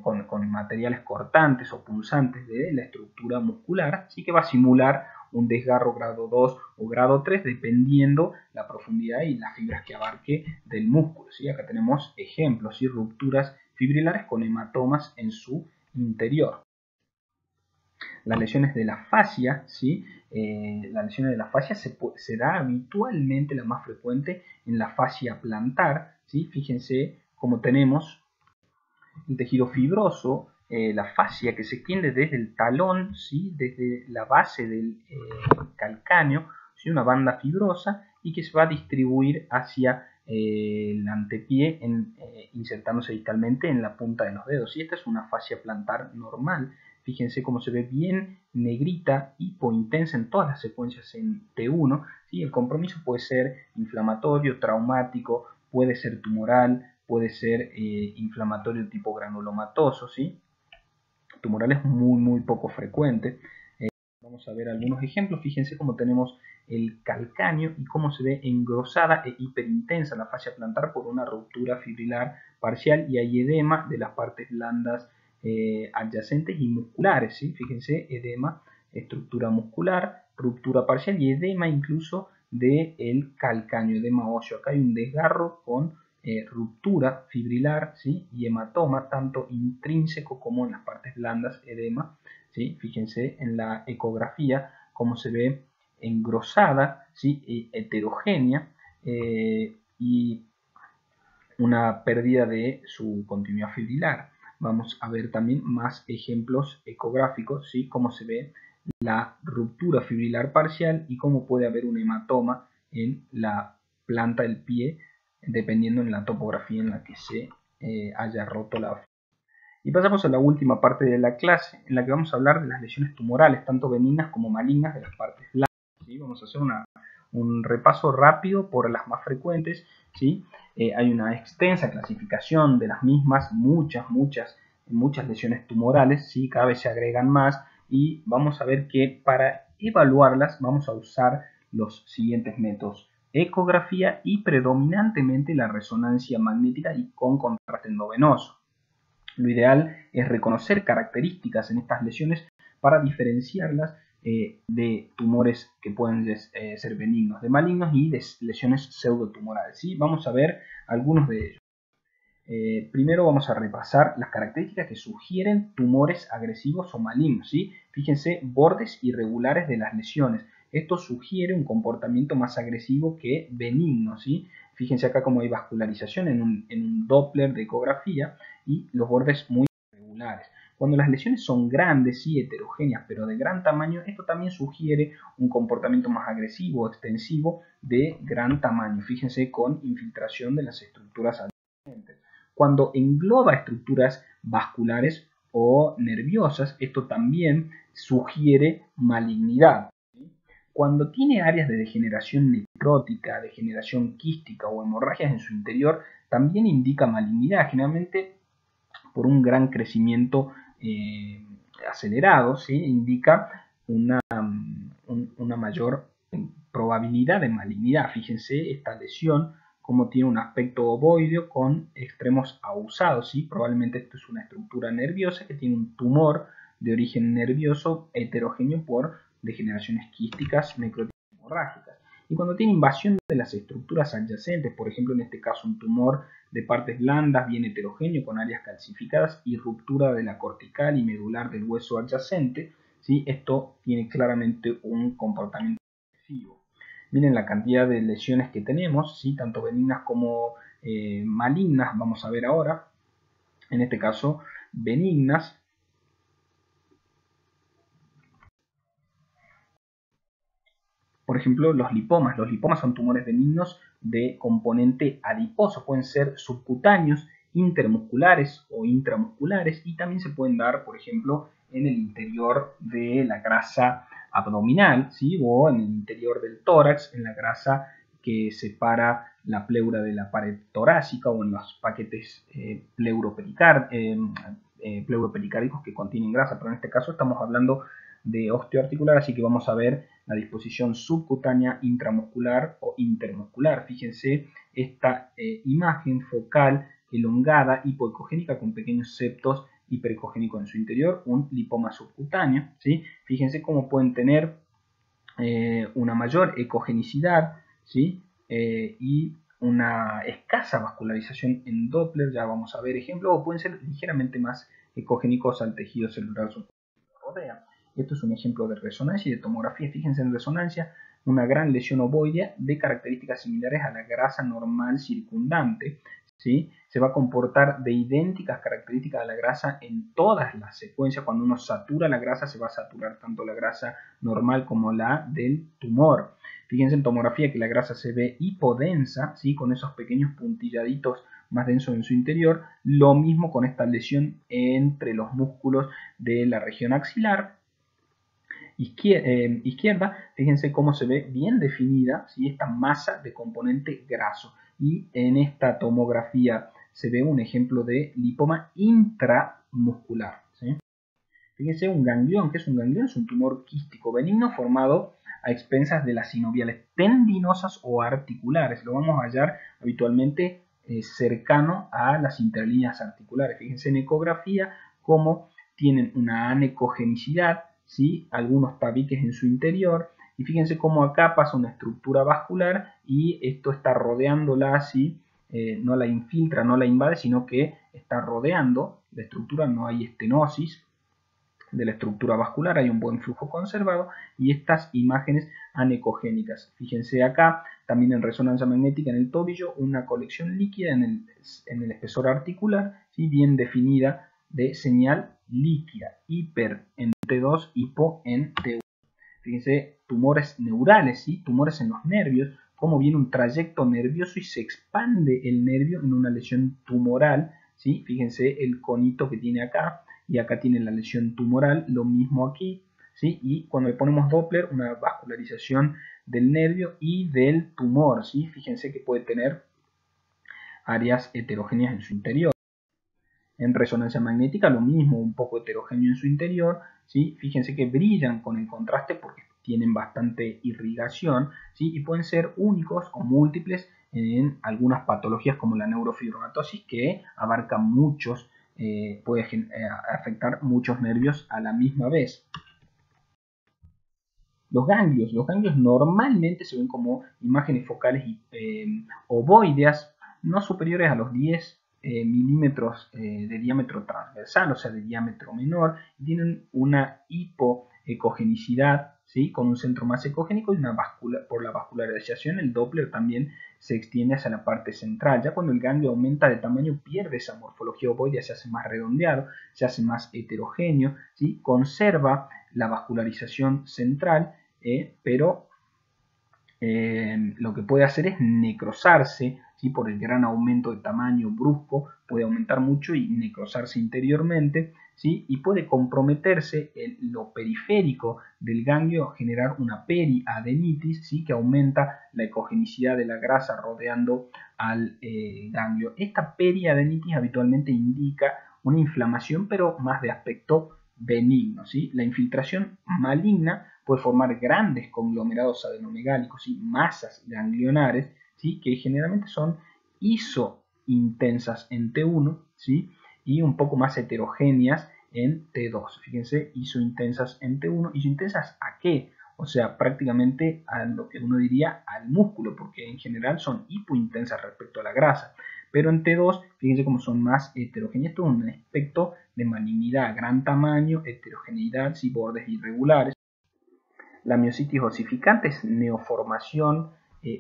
Con materiales cortantes o punzantes de la estructura muscular, ¿sí? Que va a simular un desgarro grado 2 o grado 3 dependiendo la profundidad y las fibras que abarque del músculo, ¿sí? Acá tenemos ejemplos, ¿sí? Rupturas fibrilares con hematomas en su interior. Las lesiones de la fascia, ¿sí? Las lesiones de la fascia se da habitualmente, la más frecuente, en la fascia plantar, ¿sí? Fíjense cómo tenemos el tejido fibroso, la fascia que se extiende desde el talón, ¿sí? Desde la base del calcáneo, ¿sí? Una banda fibrosa y que se va a distribuir hacia el antepié, insertándose distalmente en la punta de los dedos. Y esta es una fascia plantar normal. Fíjense cómo se ve bien negrita, hipointensa en todas las secuencias en T1. ¿Sí? El compromiso puede ser inflamatorio, traumático, puede ser tumoral, puede ser inflamatorio tipo granulomatoso, ¿sí? Tumoral es muy poco frecuente. Vamos a ver algunos ejemplos. Fíjense cómo tenemos el calcáneo y cómo se ve engrosada e hiperintensa la fascia plantar por una ruptura fibrilar parcial y hay edema de las partes blandas adyacentes y musculares, ¿sí? Fíjense, edema, estructura muscular, ruptura parcial y edema incluso del calcáneo, edema óseo. Acá hay un desgarro con ruptura fibrilar, ¿sí? Y hematoma, tanto intrínseco como en las partes blandas, edema, ¿sí? Fíjense en la ecografía cómo se ve engrosada, ¿sí? Heterogénea y una pérdida de su continuidad fibrilar. Vamos a ver también más ejemplos ecográficos, ¿sí? Cómo se ve la ruptura fibrilar parcial y cómo puede haber un hematoma en la planta del pie, dependiendo en la topografía en la que se haya roto la fibra. Y pasamos a la última parte de la clase, en la que vamos a hablar de las lesiones tumorales, tanto benignas como malignas de las partes blandas, ¿sí? Vamos a hacer un repaso rápido por las más frecuentes, ¿sí? Hay una extensa clasificación de las mismas, muchas lesiones tumorales, ¿sí? Cada vez se agregan más y vamos a ver que para evaluarlas vamos a usar los siguientes métodos: ecografía y predominantemente la resonancia magnética y con contraste endovenoso. Lo ideal es reconocer características en estas lesiones para diferenciarlas de tumores que pueden ser benignos, de malignos y de lesiones pseudotumorales, ¿sí? Vamos a ver algunos de ellos. Primero vamos a repasar las características que sugieren tumores agresivos o malignos, ¿sí? Fíjense, bordes irregulares de las lesiones. Esto sugiere un comportamiento más agresivo que benigno, ¿sí? Fíjense acá cómo hay vascularización en un Doppler de ecografía y los bordes muy irregulares. Cuando las lesiones son grandes y heterogéneas, pero de gran tamaño, esto también sugiere un comportamiento más agresivo o extensivo de gran tamaño. Fíjense, con infiltración de las estructuras adyacentes. Cuando engloba estructuras vasculares o nerviosas, esto también sugiere malignidad. Cuando tiene áreas de degeneración necrótica, degeneración quística o hemorragias en su interior, también indica malignidad, generalmente por un gran crecimiento acelerado, ¿sí? Indica una mayor probabilidad de malignidad. Fíjense esta lesión como tiene un aspecto ovoideo con extremos ahusados, ¿sí? Probablemente esto es una estructura nerviosa que tiene un tumor de origen nervioso heterogéneo por degeneraciones quísticas, necróticas y hemorrágicas. Y cuando tiene invasión de las estructuras adyacentes, por ejemplo en este caso un tumor de partes blandas bien heterogéneo con áreas calcificadas y ruptura de la cortical y medular del hueso adyacente, ¿sí? Esto tiene claramente un comportamiento agresivo. Miren la cantidad de lesiones que tenemos, ¿sí? Tanto benignas como malignas, vamos a ver ahora. En este caso, benignas. Por ejemplo, los lipomas. Los lipomas son tumores benignos de componente adiposo. Pueden ser subcutáneos, intermusculares o intramusculares y también se pueden dar, por ejemplo, en el interior de la grasa abdominal, ¿sí? O en el interior del tórax, en la grasa que separa la pleura de la pared torácica o en los paquetes pleuropericárdicos que contienen grasa, pero en este caso estamos hablando de osteoarticular, así que vamos a ver la disposición subcutánea, intramuscular o intermuscular. Fíjense esta imagen focal elongada hipoecogénica con pequeños septos hiperecogénicos en su interior, un lipoma subcutáneo, ¿sí? Fíjense cómo pueden tener una mayor ecogenicidad, ¿sí? Y una escasa vascularización en Doppler, ya vamos a ver ejemplos, o pueden ser ligeramente más ecogénicos al tejido celular que rodea. Esto es un ejemplo de resonancia y de tomografía. Fíjense en resonancia, una gran lesión ovoidea de características similares a la grasa normal circundante, ¿sí? Se va a comportar de idénticas características a la grasa en todas las secuencias. Cuando uno satura la grasa, se va a saturar tanto la grasa normal como la del tumor. Fíjense en tomografía que la grasa se ve hipodensa, ¿sí? Con esos pequeños puntilladitos más densos en su interior. Lo mismo con esta lesión entre los músculos de la región axilar izquierda, fíjense cómo se ve bien definida, ¿sí? Esta masa de componente graso. Y en esta tomografía se ve un ejemplo de lipoma intramuscular, ¿sí? Fíjense un ganglión. ¿Qué es un ganglión? Es un tumor quístico benigno formado a expensas de las sinoviales tendinosas o articulares. Lo vamos a hallar habitualmente cercano a las interlíneas articulares. Fíjense en ecografía cómo tienen una anecogenicidad, ¿sí? Algunos tabiques en su interior, y fíjense cómo acá pasa una estructura vascular y esto está rodeándola así, no la infiltra, no la invade, sino que está rodeando la estructura, no hay estenosis, de la estructura vascular, hay un buen flujo conservado, y estas imágenes anecogénicas. Fíjense acá, también en resonancia magnética en el tobillo, una colección líquida en el espesor articular, ¿sí? Bien definida, de señal líquida, hiper en T2, hipo en T1. Fíjense, tumores neurales, ¿sí? Tumores en los nervios, cómo viene un trayecto nervioso y se expande el nervio en una lesión tumoral, ¿sí? Fíjense el conito que tiene acá, y acá tiene la lesión tumoral, lo mismo aquí, ¿sí? Y cuando le ponemos Doppler, una vascularización del nervio y del tumor, ¿sí? Fíjense que puede tener áreas heterogéneas en su interior. En resonancia magnética lo mismo, un poco heterogéneo en su interior, ¿sí? Fíjense que brillan con el contraste porque tienen bastante irrigación, ¿sí? Y pueden ser únicos o múltiples en algunas patologías como la neurofibromatosis, que abarca muchos, puede afectar muchos nervios a la misma vez. Los ganglios normalmente se ven como imágenes focales ovoideas, no superiores a los 10 milímetros de diámetro transversal, o sea, de diámetro menor, y tienen una hipoecogenicidad, ¿sí? Con un centro más ecogénico y por la vascularización el Doppler también se extiende hacia la parte central. Ya cuando el ganglio aumenta de tamaño, pierde esa morfología ovoidea, se hace más redondeado, se hace más heterogéneo, ¿sí? Conserva la vascularización central, pero lo que puede hacer es necrosarse, ¿sí? Por el gran aumento de tamaño brusco, puede aumentar mucho y necrosarse interiormente, ¿sí? Y puede comprometerse lo periférico del ganglio, generar una periadenitis, ¿sí? Que aumenta la ecogenicidad de la grasa rodeando al ganglio. Esta periadenitis habitualmente indica una inflamación, pero más de aspecto benigno, ¿sí? La infiltración maligna puede formar grandes conglomerados adenomegálicos y masas ganglionares, ¿sí? Que generalmente son isointensas en T1, ¿sí? Y un poco más heterogéneas en T2. Fíjense, isointensas en T1. ¿Isointensas a qué? O sea, prácticamente a lo que uno diría al músculo, porque en general son hipointensas respecto a la grasa. Pero en T2, fíjense cómo son más heterogéneas. Esto es un aspecto de malignidad, gran tamaño, heterogeneidad y bordes irregulares. La miositis osificante es neoformación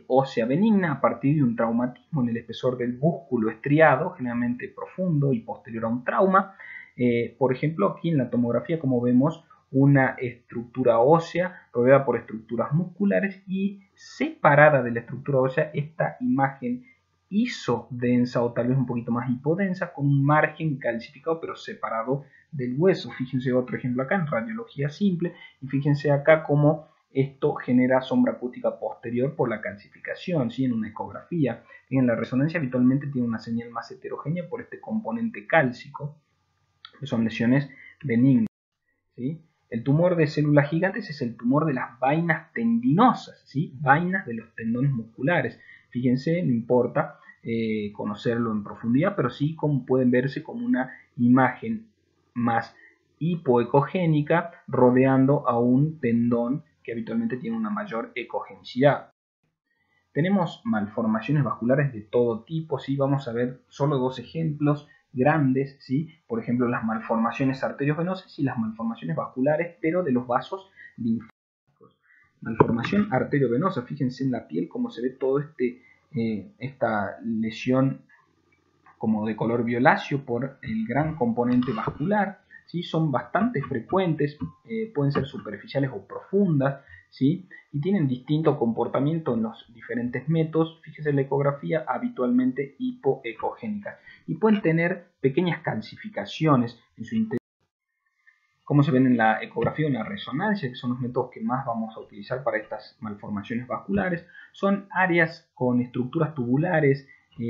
ósea benigna a partir de un traumatismo en el espesor del músculo estriado, generalmente profundo y posterior a un trauma. Por ejemplo, aquí en la tomografía, como vemos, una estructura ósea rodeada por estructuras musculares y separada de la estructura ósea esta imagen isodensa o tal vez un poquito más hipodensa con un margen calcificado pero separado del hueso. Fíjense otro ejemplo acá en radiología simple y fíjense acá cómo esto genera sombra acústica posterior por la calcificación, ¿sí? En una ecografía. En la resonancia habitualmente tiene una señal más heterogénea por este componente cálcico, que son lesiones benignas, ¿sí? El tumor de células gigantes es el tumor de las vainas tendinosas, ¿sí? Vainas de los tendones musculares. Fíjense, no importa conocerlo en profundidad, pero sí como pueden verse como una imagen más hipoecogénica rodeando a un tendón que habitualmente tiene una mayor ecogenicidad. Tenemos malformaciones vasculares de todo tipo, ¿sí? Vamos a ver solo dos ejemplos grandes, ¿sí? Por ejemplo, las malformaciones arteriovenosas y las malformaciones vasculares, pero de los vasos linfáticos. Malformación arteriovenosa, fíjense en la piel cómo se ve todo esta lesión como de color violáceo por el gran componente vascular, ¿sí? Son bastante frecuentes, pueden ser superficiales o profundas, ¿sí? Y tienen distinto comportamiento en los diferentes métodos. Fíjese en la ecografía, habitualmente hipoecogénicas, y pueden tener pequeñas calcificaciones en su interior, como se ven en la ecografía o en la resonancia, que son los métodos que más vamos a utilizar para estas malformaciones vasculares. Son áreas con estructuras tubulares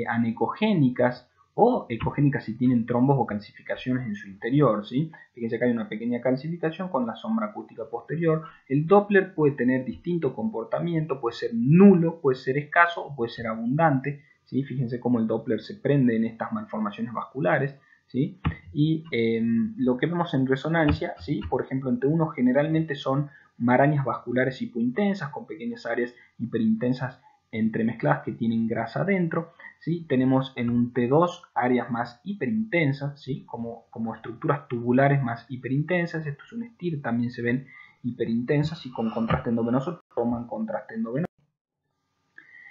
anecogénicas o ecogénicas si tienen trombos o calcificaciones en su interior, ¿sí? Fíjense que hay una pequeña calcificación con la sombra acústica posterior. El Doppler puede tener distinto comportamiento, puede ser nulo, puede ser escaso o puede ser abundante, ¿sí? Fíjense cómo el Doppler se prende en estas malformaciones vasculares, ¿sí? Y lo que vemos en resonancia, ¿sí? Por ejemplo, en T1 generalmente son marañas vasculares hipointensas con pequeñas áreas hiperintensas entremezcladas que tienen grasa adentro, ¿sí? Tenemos en un T2 áreas más hiperintensas, ¿sí? como estructuras tubulares más hiperintensas. Esto es un STIR, también se ven hiperintensas y con contraste endovenoso toman contraste endovenoso.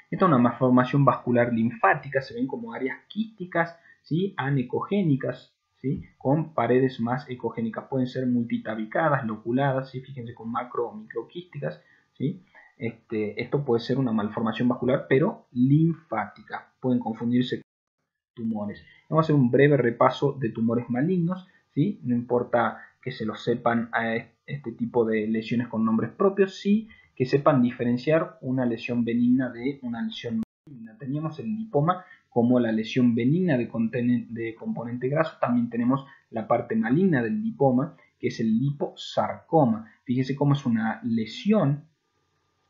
Esta es una malformación vascular linfática, se ven como áreas quísticas, ¿sí? Anecogénicas, ¿sí? Con paredes más ecogénicas, pueden ser multitabicadas, loculadas, ¿sí? Fíjense con macro o microquísticas, ¿sí? Esto puede ser una malformación vascular, pero linfática, pueden confundirse con tumores. Vamos a hacer un breve repaso de tumores malignos, ¿sí? No importa que se lo sepan a este tipo de lesiones con nombres propios, sí que sepan diferenciar una lesión benigna de una lesión maligna. Teníamos el lipoma como la lesión benigna de componente graso, también tenemos la parte maligna del lipoma, que es el liposarcoma. Fíjese cómo es una lesión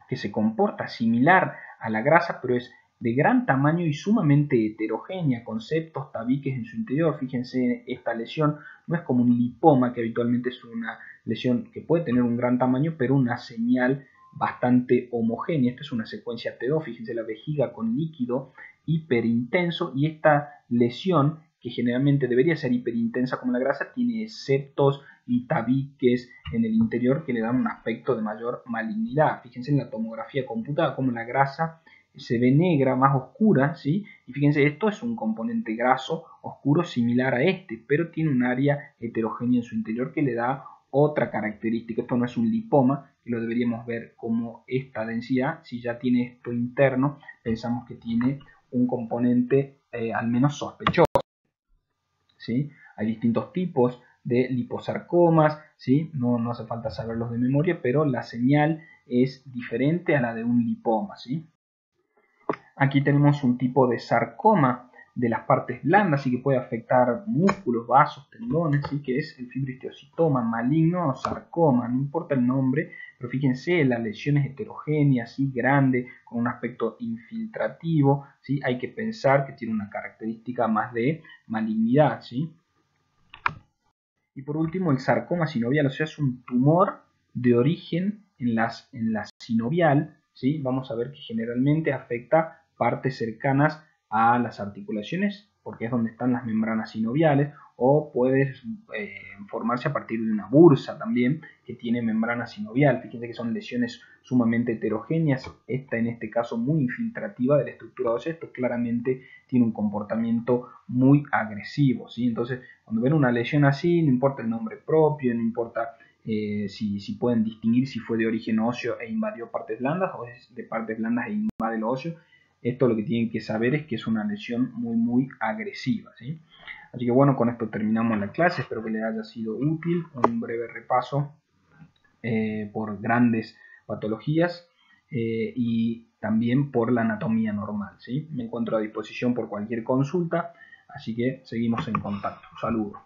que se comporta similar a la grasa, pero es de gran tamaño y sumamente heterogénea, con septos, tabiques en su interior. Fíjense, esta lesión no es como un lipoma, que habitualmente es una lesión que puede tener un gran tamaño, pero una señal bastante homogénea. Esta es una secuencia T2, fíjense la vejiga con líquido hiperintenso, y esta lesión, que generalmente debería ser hiperintensa como la grasa, tiene septos y tabiques en el interior que le dan un aspecto de mayor malignidad. Fíjense en la tomografía computada como la grasa se ve negra, más oscura, ¿sí? Y fíjense, esto es un componente graso oscuro similar a este, pero tiene un área heterogénea en su interior que le da otra característica. Esto no es un lipoma, que lo deberíamos ver como esta densidad. Si ya tiene esto interno, pensamos que tiene un componente al menos sospechoso, ¿sí? Hay distintos tipos de liposarcomas, ¿sí? No hace falta saberlos de memoria, pero la señal es diferente a la de un lipoma, ¿sí? Aquí tenemos un tipo de sarcoma de las partes blandas, y que puede afectar músculos, vasos, tendones, ¿sí? Que es el fibrohistiocytoma maligno o sarcoma, no importa el nombre, pero fíjense, la lesión es heterogénea, ¿sí? Grande, con un aspecto infiltrativo, ¿sí? Hay que pensar que tiene una característica más de malignidad, ¿sí? Y por último, el sarcoma sinovial, o sea, es un tumor de origen en la sinovial, ¿sí? Vamos a ver que generalmente afecta partes cercanas a las articulaciones, porque es donde están las membranas sinoviales, o puede formarse a partir de una bursa también, que tiene membrana sinovial. Fíjense que son lesiones sumamente heterogéneas, esta en este caso muy infiltrativa de la estructura ósea. Esto claramente tiene un comportamiento muy agresivo, ¿sí? Entonces, cuando ven una lesión así, no importa el nombre propio, no importa si pueden distinguir si fue de origen óseo e invadió partes blandas, o es de partes blandas e invade el óseo. Esto lo que tienen que saber es que es una lesión muy agresiva, ¿sí? Así que bueno, con esto terminamos la clase. Espero que les haya sido útil un breve repaso por grandes patologías y también por la anatomía normal, ¿sí? Me encuentro a disposición por cualquier consulta, así que seguimos en contacto. Saludos.